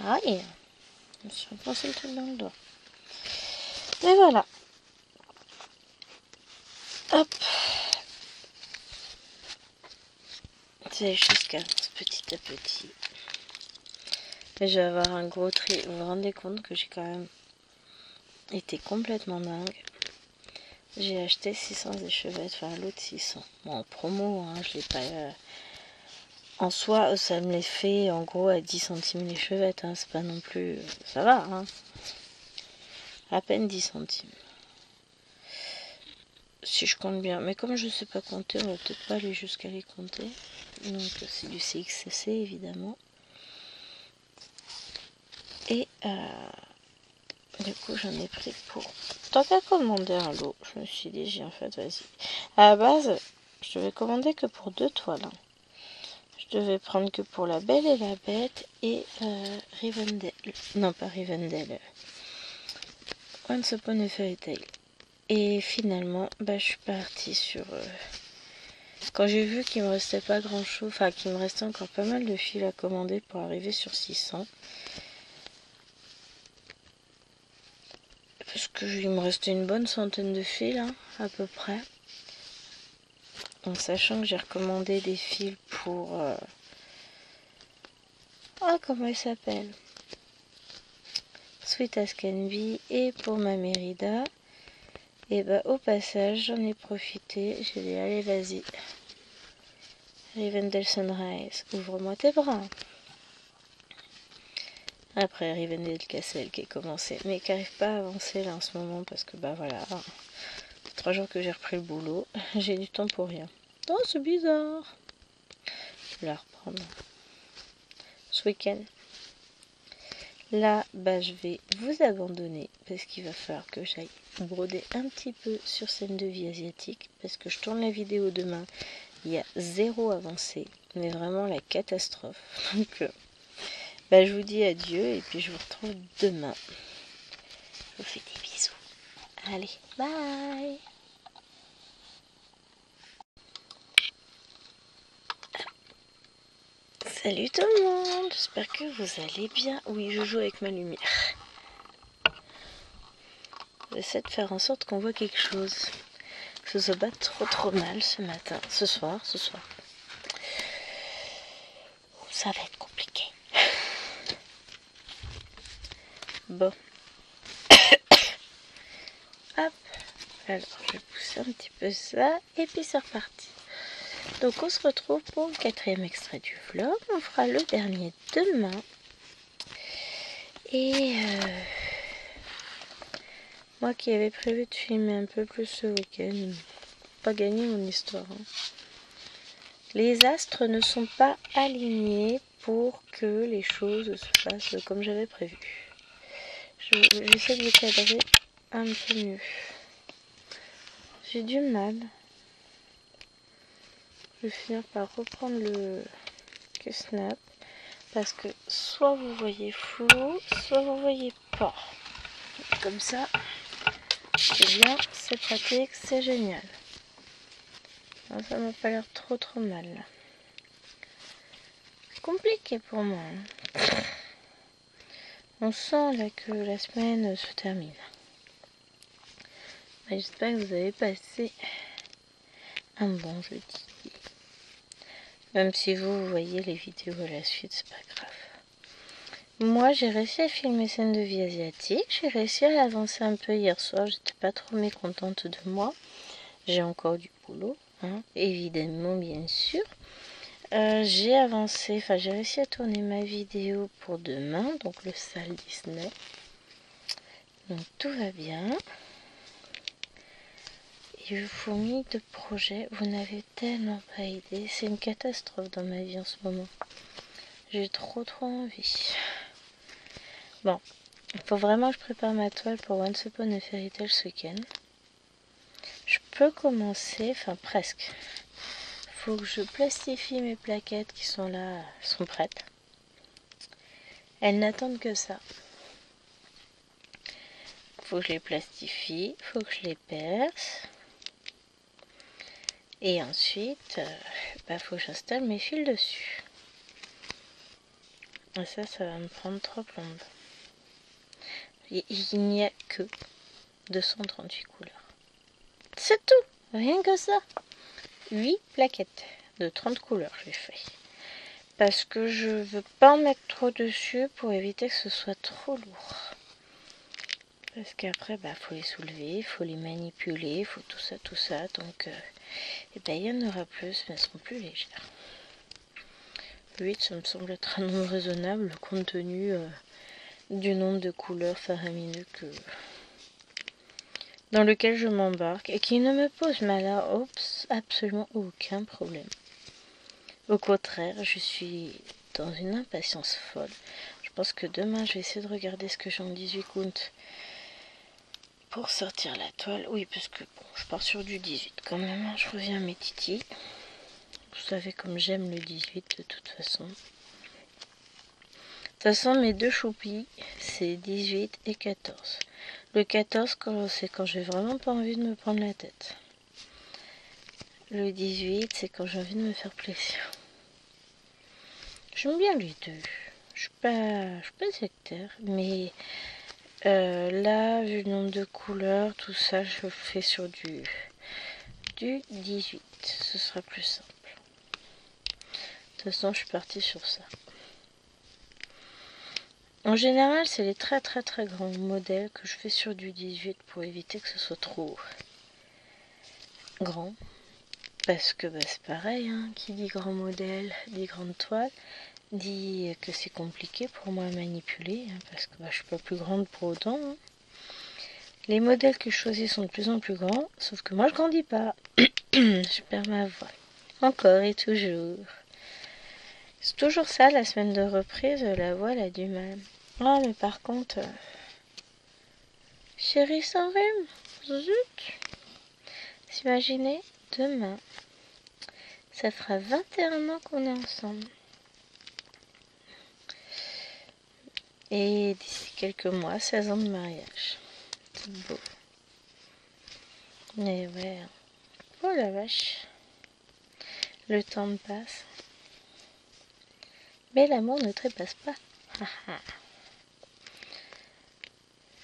Aïe, je me suis repensé le truc dans le doigt. Mais voilà. Hop. C'est les choses qui avancent petit à petit. Et je vais avoir un gros tri. Vous vous rendez compte que j'ai quand même été complètement dingue. J'ai acheté 600 échevettes, enfin l'autre 600. Bon, en promo, hein, je l'ai pas... En soi, ça me les fait en gros à 10 centimes l'échevette. Hein, c'est pas non plus... Ça va, hein. À peine 10 centimes. Si je compte bien. Mais comme je sais pas compter, on va peut-être pas aller jusqu'à les compter. Donc c'est du CXC évidemment. Et du coup j'en ai pris pour... Tant qu'à commander un lot, je me suis dit, j'ai en fait, vas-y. À la base, je devais commander que pour 2 toiles. Hein. Je devais prendre que pour La Belle et la Bête et Rivendell. Non, pas Rivendell. Once Upon a Fairy Tale. Et finalement, je suis partie sur... Quand j'ai vu qu'il me restait pas grand chose, enfin qu'il me restait encore pas mal de fils à commander pour arriver sur 600. Parce qu'il me restait une bonne centaine de fils, hein, à peu près. en sachant que j'ai recommandé des fils pour... Ah, comment elle s'appelle, Sweet as Can Be, et pour ma Mérida. Et bah au passage, j'en ai profité. J'ai dit, allez, vas-y. Rivendell Sunrise, ouvre-moi tes bras. Après Rivendell Castle qui est commencé, mais qui n'arrive pas à avancer là en ce moment parce que bah voilà, 3 jours que j'ai repris le boulot, j'ai du temps pour rien. Oh, c'est bizarre. Je vais la reprendre ce week-end. Là, bah je vais vous abandonner parce qu'il va falloir que j'aille broder un petit peu sur scène de vie asiatique parce que je tourne la vidéo demain. Il y a 0 avancée, mais vraiment la catastrophe. Donc bah, je vous dis adieu et puis je vous retrouve demain. Je vous fais des bisous. Allez, bye. Salut tout le monde, j'espère que vous allez bien. Oui, je joue avec ma lumière. J'essaie de faire en sorte qu'on voit quelque chose. Que ce soit pas trop mal ce matin. Ce soir. Ça va être compliqué. Bon. Hop. Alors, je vais pousser un petit peu ça. Et puis c'est reparti. Donc on se retrouve pour le 4e extrait du vlog. On fera le dernier demain. Et moi qui avais prévu de filmer un peu plus ce week-end, pas gagné mon histoire. Hein. Les astres ne sont pas alignés pour que les choses se passent comme j'avais prévu. J'essaie de le cadrer un peu mieux. J'ai du mal. Je vais finir par reprendre le snap parce que soit vous voyez flou, soit vous voyez pas. Comme ça, c'est bien, c'est pratique, c'est génial. Alors, ça m'a pas l'air trop mal. C'est compliqué pour moi. Hein. On sent là que la semaine se termine. J'espère que vous avez passé un bon jeudi. Même si vous voyez les vidéos à la suite, c'est pas grave. Moi, j'ai réussi à filmer scène de vie asiatique. J'ai réussi à avancer un peu hier soir. J'étais pas trop mécontente de moi. J'ai encore du boulot, hein, évidemment, bien sûr. J'ai avancé, enfin j'ai réussi à tourner ma vidéo pour demain, donc le salle Disney. Donc tout va bien. Et fourmis de projets, vous n'avez tellement pas idée. C'est une catastrophe dans ma vie en ce moment. J'ai trop envie. Bon, il faut vraiment que je prépare ma toile pour Once Upon a Fairy Tale ce week-end. Je peux commencer, enfin presque. Faut que je plastifie mes plaquettes qui sont là, sont prêtes. Elles n'attendent que ça. Faut que je les plastifie, faut que je les perce. Et ensuite, faut que j'installe mes fils dessus. Et ça va me prendre 3 plombes. Il n'y a que 238 couleurs. C'est tout, rien que ça. 8 plaquettes de 30 couleurs, j'ai fait. Parce que je veux pas en mettre trop dessus pour éviter que ce soit trop lourd. Parce qu'après, faut les soulever, il faut les manipuler, il faut tout ça. Donc, il y en aura plus, mais elles seront plus légères. 8, ça me semble être un nombre raisonnable compte tenu du nombre de couleurs faramineux dans lequel je m'embarque et qui ne me pose absolument aucun problème. Au contraire, je suis dans une impatience folle. Je pense que demain, je vais essayer de regarder ce que j'ai en 18 count pour sortir la toile. Oui, parce que bon, je pars sur du 18 quand même. Hein, je reviens à mes titis. Vous savez comme j'aime le 18 de toute façon. De toute façon, mes 2 choupis, c'est 18 et 14. Le 14, c'est quand j'ai vraiment pas envie de me prendre la tête. Le 18, c'est quand j'ai envie de me faire plaisir. J'aime bien les deux. Je suis pas sectaire, mais là, vu le nombre de couleurs, tout ça, je fais sur du 18. ce sera plus simple. De toute façon, je suis partie sur ça. En général, c'est les très très très grands modèles que je fais sur du 18 pour éviter que ce soit trop grand. Parce que c'est pareil, hein, qui dit grand modèle, dit grande toile, dit que c'est compliqué pour moi à manipuler, hein, parce que je suis pas plus grande pour autant. Hein. Les modèles que je choisis sont de plus en plus grands, sauf que moi je grandis pas. Je perds ma voix. Encore et toujours. C'est toujours ça, la semaine de reprise, la voix elle a du mal. Oh, mais par contre, chérie sans rhume, zut. Imaginez, demain, ça fera 21 ans qu'on est ensemble. Et d'ici quelques mois, 16 ans de mariage. C'est beau. Mais ouais. Oh la vache. Le temps passe. Mais l'amour ne trépasse pas.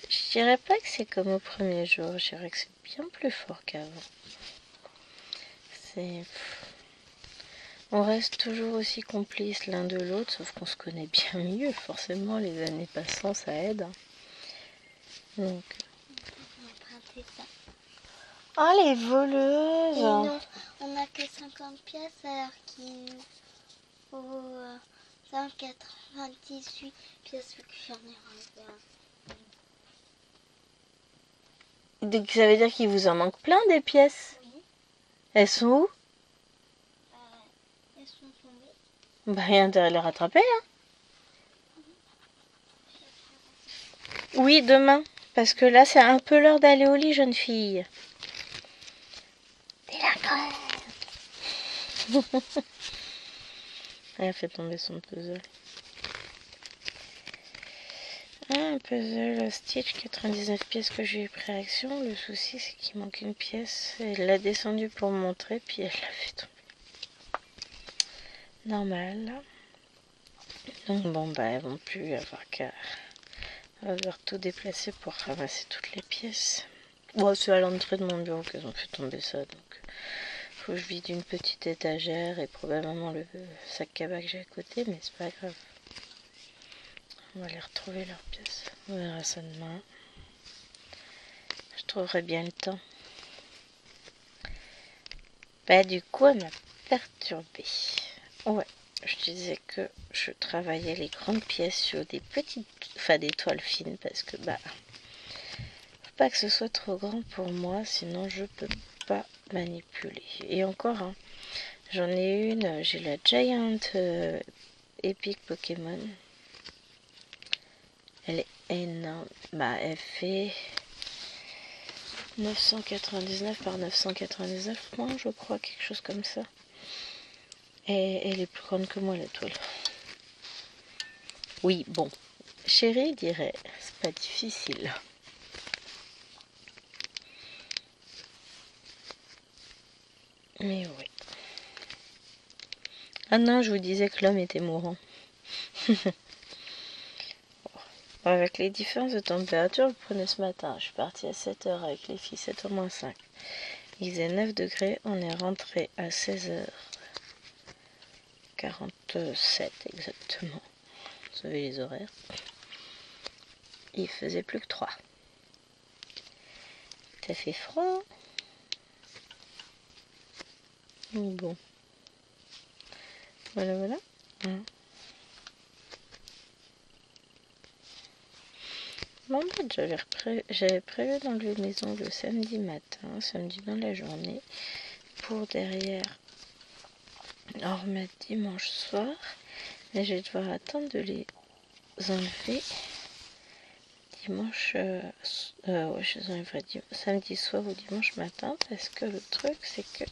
Je dirais pas que c'est comme au premier jour. Je dirais que c'est bien plus fort qu'avant. On reste toujours aussi complices l'un de l'autre, sauf qu'on se connaît bien mieux. Forcément, les années passant, ça aide. Donc... Oh, les voleuses! Et non, on n'a que 50 pièces alors qu'il faut 198 pièces vu que j'en ai rendu un. Donc, ça veut dire qu'il vous en manque plein des pièces? Oui. Elles sont où? Elles sont tombées. Rien de les rattraper, hein? Oui, demain. Parce que là, c'est un peu l'heure d'aller au lit, jeune fille. Délinquante. Elle a fait tomber son puzzle. Un puzzle Stitch, 99 pièces que j'ai eu préaction. Le souci, c'est qu'il manque une pièce. Elle l'a descendue pour me montrer, puis elle l'a fait tomber. Normal. Donc bon, elles vont plus avoir qu'à avoir tout déplacé pour ramasser toutes les pièces. Bon, c'est à l'entrée de mon bureau qu'elles ont fait tomber ça, donc faut que je vide une petite étagère et probablement le sac cabas que j'ai à côté, mais c'est pas grave. On va les retrouver leurs pièces. On verra ça demain. Je trouverai bien le temps. Du coup, elle m'a perturbée. Ouais, je disais que je travaillais les grandes pièces sur des petites, des toiles fines, parce que faut pas que ce soit trop grand pour moi, sinon je peux pas manipuler. Et encore, hein, j'en ai une, j'ai la Giant Epic Pokémon. Elle est énorme. Elle fait 999 par 999 points, je crois, quelque chose comme ça. Et elle est plus grande que moi, la toile. Oui, bon. Chérie dirait, c'est pas difficile. Mais oui. Ah non, je vous disais que l'homme était mourant. Avec les différences de température, je prenais ce matin. Je suis partie à 7h avec les filles, 7h moins 5. Il faisait 9 degrés, on est rentré à 16h47 exactement. Vous savez les horaires. Il faisait plus que 3. Ça fait froid. Bon. Voilà. Bon, j'avais prévu d'enlever mes ongles le samedi matin, samedi dans la journée, pour derrière en remettre dimanche soir. Mais je vais devoir attendre de les enlever dimanche, je les enlèverai samedi soir ou dimanche matin, parce que le truc c'est que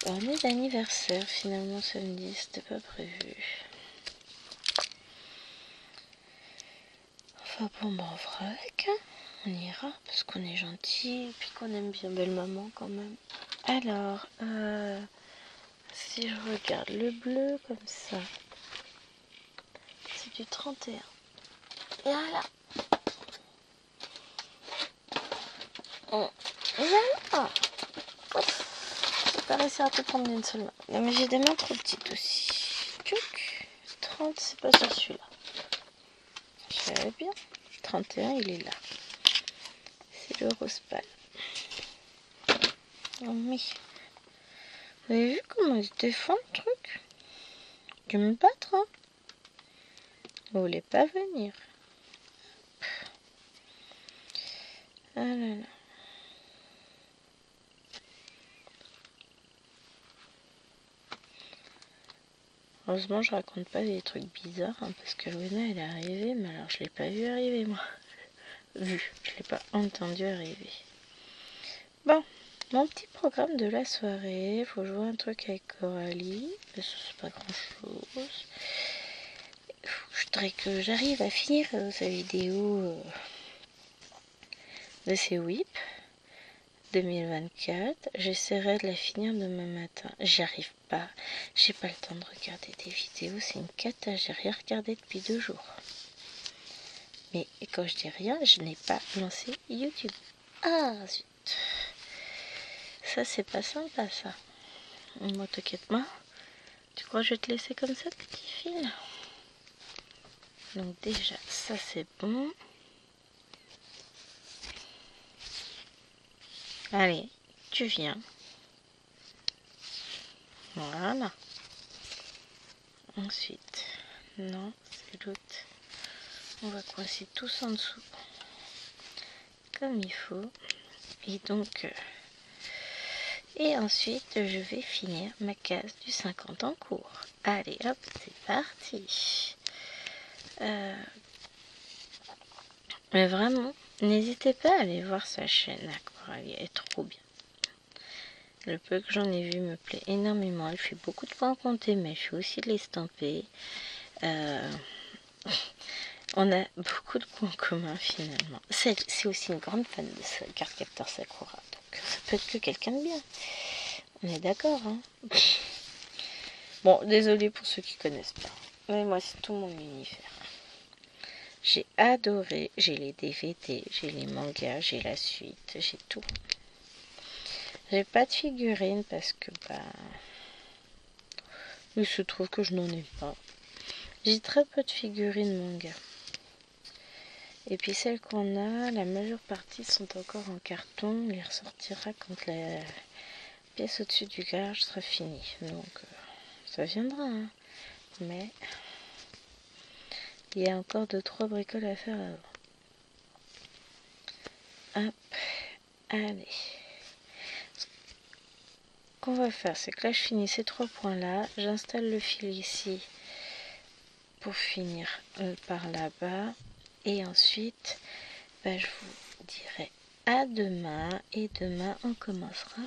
on est d'anniversaire finalement samedi, c'était pas prévu. Enfin bon, on fera avec, hein. On ira parce qu'on est gentil et puis qu'on aime bien belle maman quand même. Alors, si je regarde le bleu comme ça, c'est du 31. Et voilà. Voilà. pas réussi à tout prendre d'une seule main. Non, mais j'ai des mains trop petites aussi. Tchouc. 30, c'est pas sur celui-là. Je savais bien. 31, il est là. C'est le rose pâle. Oh, mais... Vous avez vu comment il se défend le truc? Tu me battre, hein? Vous voulez pas venir? Ah là là. Heureusement, je raconte pas des trucs bizarres, hein, parce que Luna, elle est arrivée, mais alors je l'ai pas vu arriver, moi. Je l'ai pas entendu arriver. Bon, mon petit programme de la soirée, faut jouer un truc avec Coralie, mais ça c'est pas grand chose. Je voudrais que j'arrive à finir sa vidéo de ses whips 2024. J'essaierai de la finir demain matin. J'y arrive pas. J'ai pas le temps de regarder des vidéos. C'est une cata. J'ai rien regardé depuis 2 jours. Mais quand je dis rien, je n'ai pas lancé YouTube. Ah zut. Ça c'est pas sympa ça. Moi t'inquiète pas. Tu crois que je vais te laisser comme ça, petit fil? Donc déjà ça c'est bon. Allez, tu viens. Voilà. Ensuite, non, c'est l'autre. On va coincer tous en dessous. Comme il faut. Et donc, et ensuite, je vais finir ma case du 50 en cours. Allez, hop, c'est parti. Mais vraiment, n'hésitez pas à aller voir sa chaîne à Coralie, elle est trop bien. Le peu que j'en ai vu me plaît énormément. Elle fait beaucoup de points comptés, mais elle fait aussi de l'estamper. On a beaucoup de points communs finalement. C'est aussi une grande fan de ce carte capteur Sakura. Donc ça peut être que quelqu'un de bien. On est d'accord, hein? Bon, désolé pour ceux qui connaissent pas. Mais moi, c'est tout mon univers. J'ai adoré. J'ai les DVD, j'ai les mangas, j'ai la suite, j'ai tout. J'ai pas de figurines parce que, il se trouve que je n'en ai pas. J'ai très peu de figurines manga. Et puis celles qu'on a, la majeure partie sont encore en carton. On les ressortira quand la pièce au-dessus du garage sera finie. Donc ça viendra, hein. Mais il y a encore 2-3 bricoles à faire avant. Hop, allez. Ce qu'on va faire, c'est que là je finis ces 3 points là. J'installe le fil ici pour finir par là-bas. Et ensuite, je vous dirai à demain. Et demain, on commencera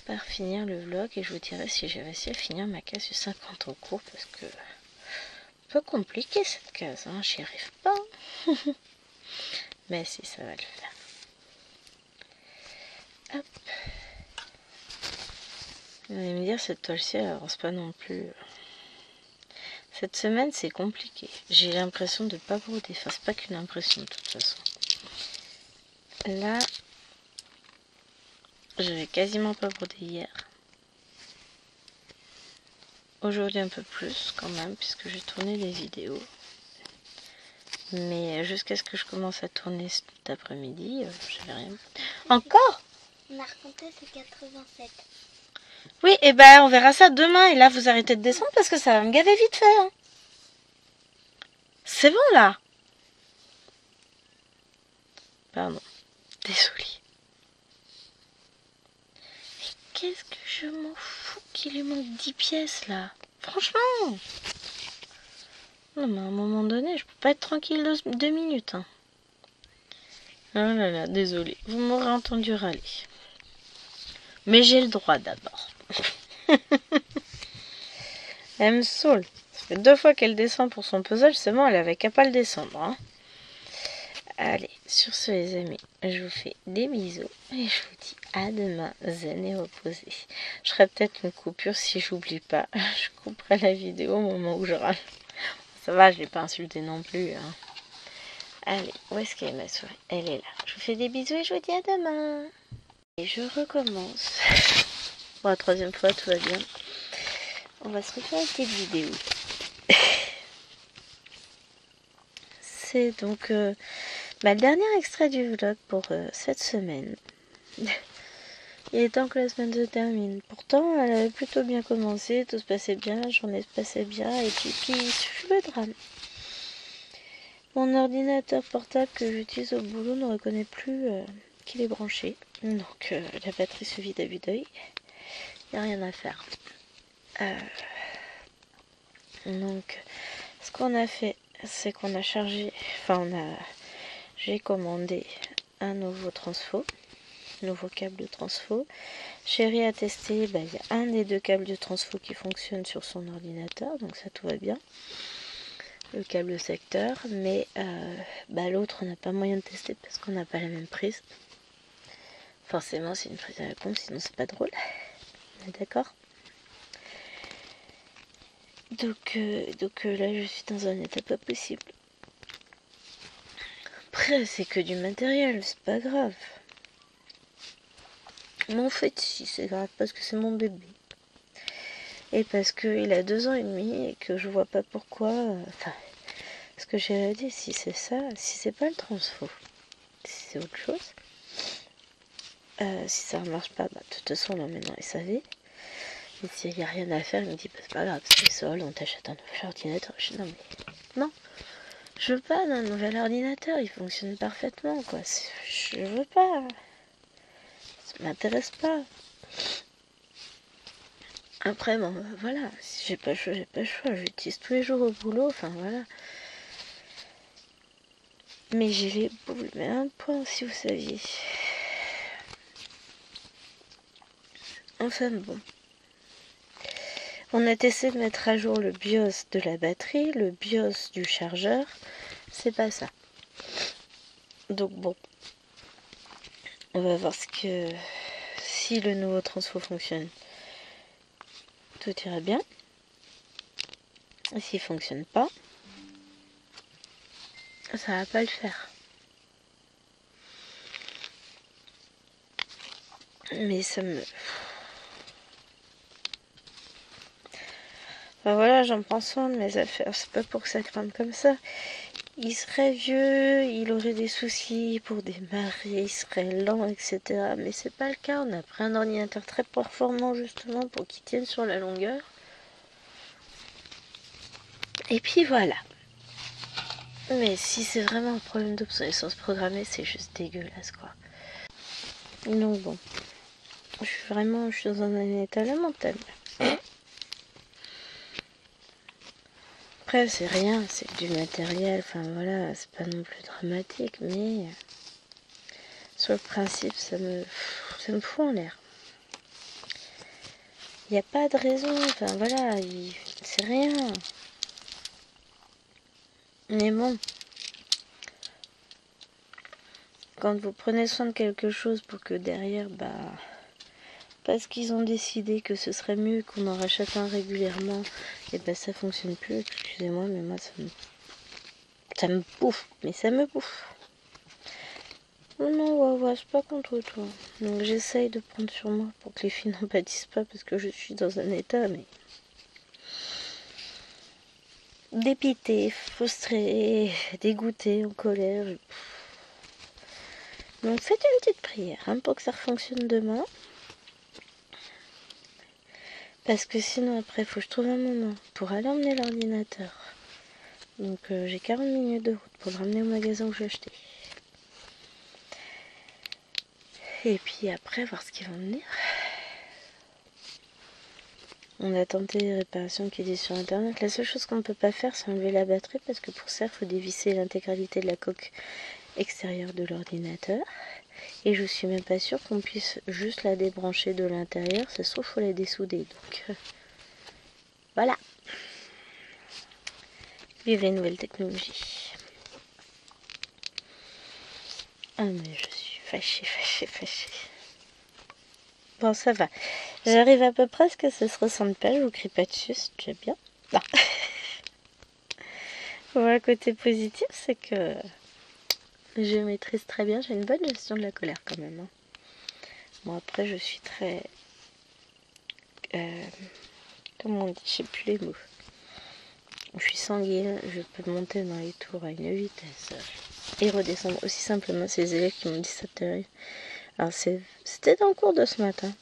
par finir le vlog. Et je vous dirai si j'ai réussi à finir ma case du 50 en cours. Parce que un peu compliqué cette case. Hein, j'y arrive pas. Mais si, ça va le faire. Hop. Vous allez me dire, cette toile-ci, elle avance pas non plus. Cette semaine, c'est compliqué. J'ai l'impression de pas broder. Enfin, c'est pas qu'une impression de toute façon. Là, je vais quasiment pas broder hier. Aujourd'hui, un peu plus quand même, puisque j'ai tourné des vidéos. Mais jusqu'à ce que je commence à tourner cet après-midi, j'avais rien. Encore? On a recompté, c'est 87. Oui, et on verra ça demain. Et là, vous arrêtez de descendre parce que ça va me gaver vite fait. Hein. C'est bon, là. Pardon. Désolée. Mais qu'est-ce que je m'en fous qu'il lui manque 10 pièces, là. Franchement. Non, mais à un moment donné, je peux pas être tranquille 2 minutes. Hein. Oh là là, désolée. Vous m'aurez entendu râler. Mais j'ai le droit d'abord. Elle me saoule. Ça fait 2 fois qu'elle descend pour son puzzle, c'est bon, elle avait qu'à pas le descendre. Hein. Allez, sur ce les amis, je vous fais des bisous et je vous dis à demain, zen et reposé. Je ferai peut-être une coupure si j'oublie pas. Je couperai la vidéo au moment où je râle. Ça va, je l'ai pas insulté non plus. Hein. Allez, où est-ce qu'elle est ma souris? Elle est là. Je vous fais des bisous et je vous dis à demain. Et je recommence. Pour la troisième fois, tout va bien. On va se refaire une petite vidéo. C'est donc le dernier extrait du vlog pour cette semaine. Il est temps que la semaine se termine. Pourtant, elle avait plutôt bien commencé, tout se passait bien, la journée se passait bien, et puis il suffit le drame. Mon ordinateur portable que j'utilise au boulot ne reconnaît plus qu'il est branché. Donc la batterie se vide à vue d'œil. Il n'y a rien à faire. Donc ce qu'on a fait, c'est qu'on a chargé, j'ai commandé un nouveau transfo, nouveau câble de transfo. Chérie a testé, il y a un des deux câbles de transfo qui fonctionne sur son ordinateur, donc ça tout va bien. Le câble secteur, mais l'autre on n'a pas moyen de tester parce qu'on n'a pas la même prise. Forcément c'est une prise à la con, sinon c'est pas drôle. On est d'accord? Donc là je suis dans un état pas possible. Après c'est que du matériel, c'est pas grave. Mais en fait si, c'est grave parce que c'est mon bébé. Et parce qu'il a 2 ans et demi et que je vois pas pourquoi... ce que j'ai dit, si c'est ça, si c'est pas le transfo, si c'est autre chose, si ça ne marche pas, de toute façon on l'emmène dans SAV. Et s'il n'y a rien à faire, il me dit, c'est pas grave, c'est sol, on t'achète un nouvel ordinateur. Je dis, non mais, non, je veux pas d'un nouvel ordinateur, il fonctionne parfaitement, quoi. Je veux pas, ça m'intéresse pas. Après, bon, voilà, si j'ai pas le choix, j'ai pas le choix, j'utilise tous les jours au boulot, voilà. Mais j'ai les boules, mais un point, si vous saviez. Enfin bon. On a testé de mettre à jour le BIOS de la batterie, le BIOS du chargeur. C'est pas ça. Donc bon. On va voir si le nouveau transfo fonctionne. Tout ira bien. Et s'il fonctionne pas, ça va pas le faire. Mais ça me... voilà, j'en prends soin de mes affaires. C'est pas pour que ça crame comme ça. Il serait vieux, il aurait des soucis pour démarrer, il serait lent, etc. Mais c'est pas le cas. On a pris un ordinateur très performant justement pour qu'il tienne sur la longueur. Et puis voilà. Mais si c'est vraiment un problème d'obsolescence programmée, c'est juste dégueulasse, quoi. Donc bon. Je suis dans un état lamentable. Après, c'est rien, c'est du matériel, voilà, c'est pas non plus dramatique, mais sur le principe, ça me fout en l'air. Il n'y a pas de raison, voilà, c'est rien. Mais bon, quand vous prenez soin de quelque chose pour que derrière, parce qu'ils ont décidé que ce serait mieux qu'on en rachète un régulièrement, et ça fonctionne plus, excusez-moi, mais moi ça me bouffe, mais ça me bouffe. Non, ouais, c'est pas contre toi. Donc j'essaye de prendre sur moi pour que les filles n'en pâtissent pas parce que je suis dans un état, mais... dépitée, frustrée, dégoûtée, en colère. Donc faites une petite prière pour que ça fonctionne demain. Parce que sinon après, il faut que je trouve un moment pour aller emmener l'ordinateur. Donc j'ai 40 minutes de route pour le ramener au magasin où j'ai acheté. Et puis après, voir ce qu'ils vont venir. On a tenté les réparations qui disent sur internet. La seule chose qu'on ne peut pas faire, c'est enlever la batterie parce que pour ça, il faut dévisser l'intégralité de la coque extérieure de l'ordinateur. Et je suis même pas sûre qu'on puisse juste la débrancher de l'intérieur. Ça se trouve, il faut la dessouder. Donc voilà. Vive les nouvelles technologies. Ah mais je suis fâchée. Bon, ça va. J'arrive à peu près à ce que ça se ressemble pas. Je vous crie pas dessus, c'est déjà bien. Non. Bon, le côté positif, c'est que je maîtrise très bien. J'ai une bonne gestion de la colère quand même. Bon, après, je suis très comment on dit, je sais plus les mots. Je suis sanguine, je peux monter dans les tours à une vitesse et redescendre aussi simplement. C'est les élèves qui m'ont dit ça terrible. Alors c'était dans le cours de ce matin.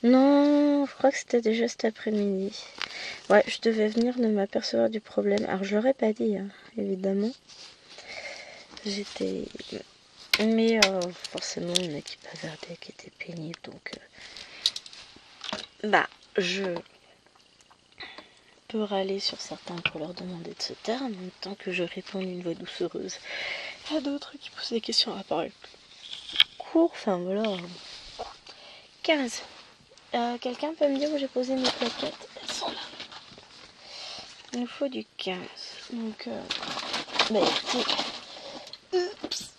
Non, je crois que c'était déjà cet après-midi. Ouais, je devais venir de m'apercevoir du problème. Alors je l'aurais pas dit, hein, évidemment. J'étais... Mais forcément, une équipe Averdec qui était pénible, donc... je peux râler sur certains pour leur demander de se taire, en même temps que je réponds d'une voix doucereuse à d'autres qui posent des questions à rapport avec le cours. Enfin, voilà. 15. Quelqu'un peut me dire où j'ai posé mes plaquettes? Elles sont là. Il nous faut du 15. Donc, écoutez... Oups.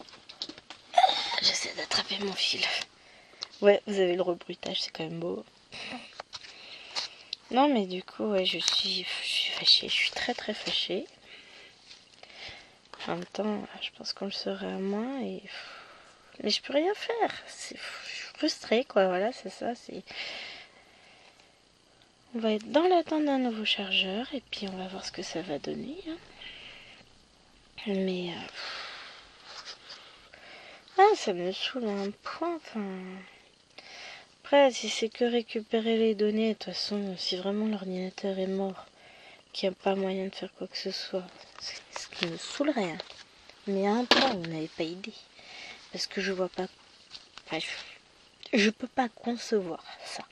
J'essaie d'attraper mon fil. Ouais, vous avez le rebruitage, c'est quand même beau. Non, mais du coup, ouais, je suis fâchée. Je suis très très fâchée. En même temps, je pense qu'on le serait à moins. Mais je peux rien faire. Je suis frustrée, quoi. Voilà, c'est ça. On va être dans l'attente d'un nouveau chargeur. Et puis, on va voir ce que ça va donner. Hein. Mais... ça me saoule à un point. Enfin... Après, si c'est que récupérer les données, de toute façon, si vraiment l'ordinateur est mort, qu'il n'y a pas moyen de faire quoi que ce soit, c'est ce qui me saoulerait. Hein. Mais à un point, on n'avait pas idée. Parce que je vois pas... Enfin, je peux pas concevoir ça.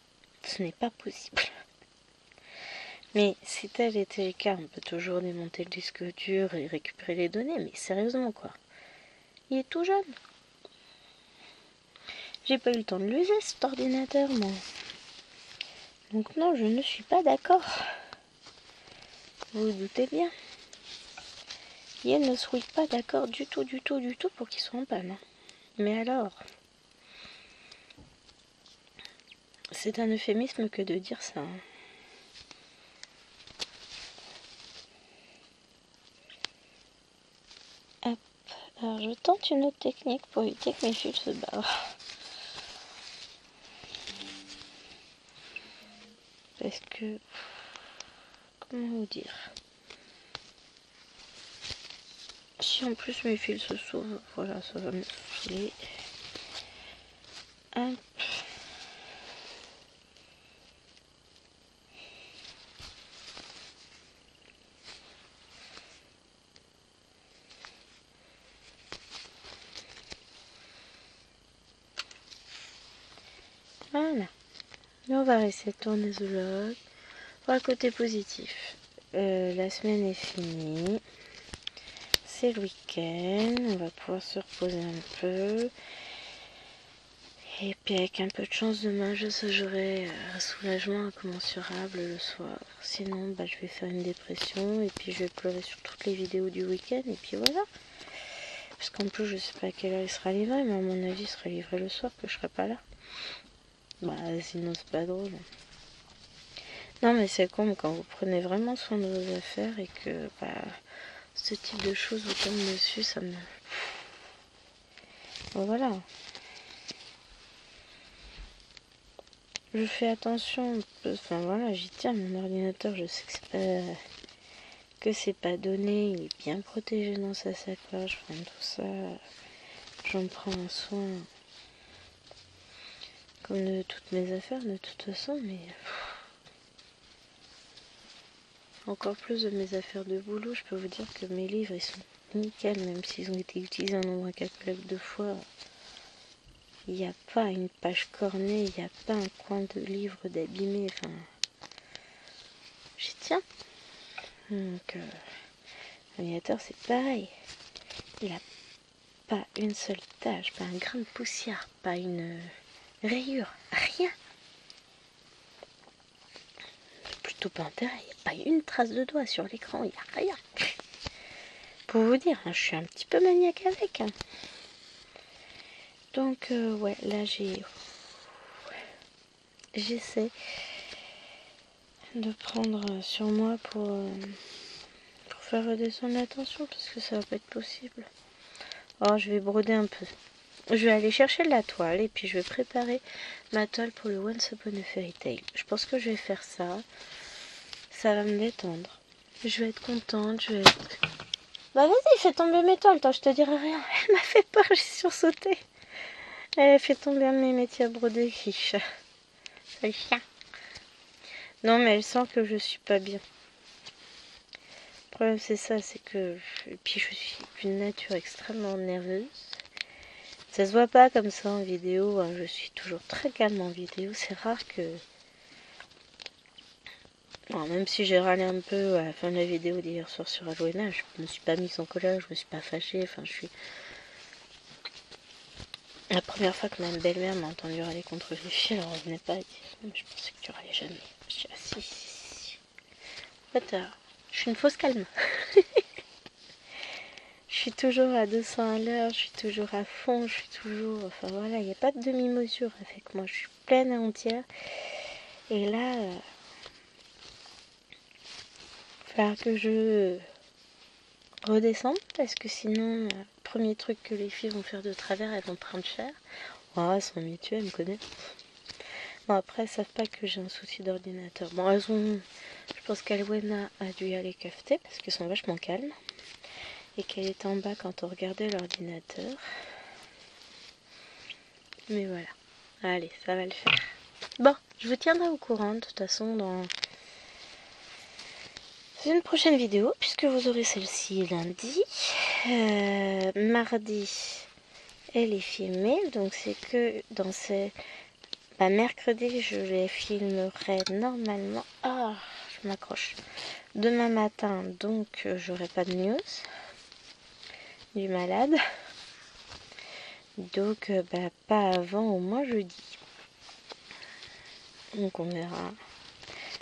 Ce n'est pas possible. Mais si tel était le cas, on peut toujours démonter le disque dur et récupérer les données. Mais sérieusement, quoi. Il est tout jeune. J'ai pas eu le temps de l'user, cet ordinateur, moi. Donc non, je ne suis pas d'accord. Vous vous doutez bien. Il ne se pas d'accord du tout pour qu'il soit en panne. Hein. Mais alors, c'est un euphémisme que de dire ça. Hein. Hop. Alors je tente une autre technique pour éviter que mes fils se barrent. Parce que... Comment vous dire? Si en plus mes fils se sauvent, voilà, ça va me saouler. Hop. Voilà. Et on va rester tourner The Log. Pour le côté positif, la semaine est finie. C'est le week-end. On va pouvoir se reposer un peu. Et puis avec un peu de chance, demain, j'aurai un soulagement incommensurable le soir. Sinon, je vais faire une dépression et puis je vais pleurer sur toutes les vidéos du week-end. Et puis voilà. Parce qu'en plus, je sais pas à quelle heure il sera livré, mais à mon avis, il sera livré le soir, que je serai pas là. Sinon, c'est pas drôle. Non, mais c'est con quand vous prenez vraiment soin de vos affaires et que ce type de choses vous tombe dessus, ça me... Bon, voilà. Je fais attention, enfin voilà, j'y tiens, mon ordinateur, je sais que c'est pas donné, il est bien protégé dans sa sacoche, enfin tout ça, j'en prends soin, comme de toutes mes affaires de toute façon, mais encore plus de mes affaires de boulot, je peux vous dire que mes livres, ils sont nickel, même s'ils ont été utilisés un nombre incalculable de fois. Il n'y a pas une page cornée, il n'y a pas un coin de livre d'abîmé, enfin... J'y tiens. Donc, l'ordinateur, c'est pareil. Il n'a pas une seule tache, pas un grain de poussière, pas une rayure, rien. C'est plutôt pas intérêt, il n'y a pas une trace de doigt sur l'écran, il n'y a rien. Pour vous dire, je suis un petit peu maniaque avec. Hein. Donc, ouais, là, j'essaie de prendre sur moi pour faire redescendre la tension parce que ça va pas être possible. Alors je vais broder un peu. je vais aller chercher de la toile et puis je vais préparer ma toile pour le Once Upon a Fairy Tale. Je pense que je vais faire ça. Ça va me détendre. Je vais être contente, je vais être... Bah vas-y, fais tomber mes toiles, toi, je te dirai rien. Elle m'a fait peur, j'ai sursauté. Elle a fait tomber un de mes métiers à broder, fiche. C'est le chien. Non, mais elle sent que je suis pas bien. Le problème, c'est ça, c'est que... Et puis, je suis d'une nature extrêmement nerveuse. Ça se voit pas comme ça en vidéo, hein. Je suis toujours très calme en vidéo. C'est rare que... Alors, même si j'ai râlé un peu à la fin de la vidéo d'hier soir sur Alwena, je me suis pas mise en colère, je me suis pas fâchée. Enfin, je suis... La première fois que ma belle-mère m'a entendu râler contre les filles, elle en revenait pas. Elle dit, je pensais que tu râlais jamais. Je dis, ah si. En fait, je suis une fausse calme. Je suis toujours à 200 à l'heure, je suis toujours à fond, je suis toujours... Enfin voilà, il n'y a pas de demi-mesure avec moi. Je suis pleine et entière. Et là, il va falloir que je redescende parce que sinon, premier truc que les filles vont faire de travers, elles vont prendre cher. Oh, elles sont habituées, elles me connaissent. Bon, après, elles savent pas que j'ai un souci d'ordinateur. Bon, elles ont... Je pense qu'Alwena a dû y aller cafeter parce qu'elles sont vachement calmes. Et qu'elle était en bas quand on regardait l'ordinateur. Mais voilà. Allez, ça va le faire. Bon, je vous tiendrai au courant de toute façon dans une prochaine vidéo, puisque vous aurez celle-ci lundi. Mardi, elle est filmée, donc c'est que dans ces... Bah, mercredi, je les filmerai normalement... Ah, je m'accroche. Demain matin, donc j'aurai pas de news du malade. Donc, bah, pas avant au moins jeudi. Donc on verra.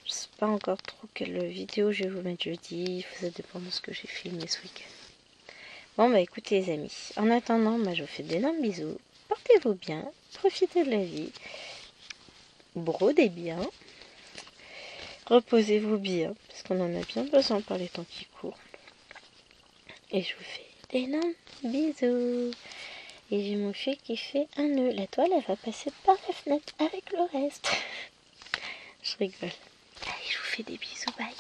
Je sais pas encore trop quelle vidéo je vais vous mettre jeudi. Ça dépend de ce que j'ai filmé ce week-end. Bon bah écoutez les amis. En attendant, je vous fais d'énormes bisous. Portez-vous bien. Profitez de la vie. Brodez bien. Reposez-vous bien. Parce qu'on en a bien besoin par les temps qui courent. Et je vous fais d'énormes bisous. Et j'ai mon fil qui fait un nœud. La toile, elle va passer par la fenêtre avec le reste. Je rigole. Allez, je vous fais des bisous. Bye.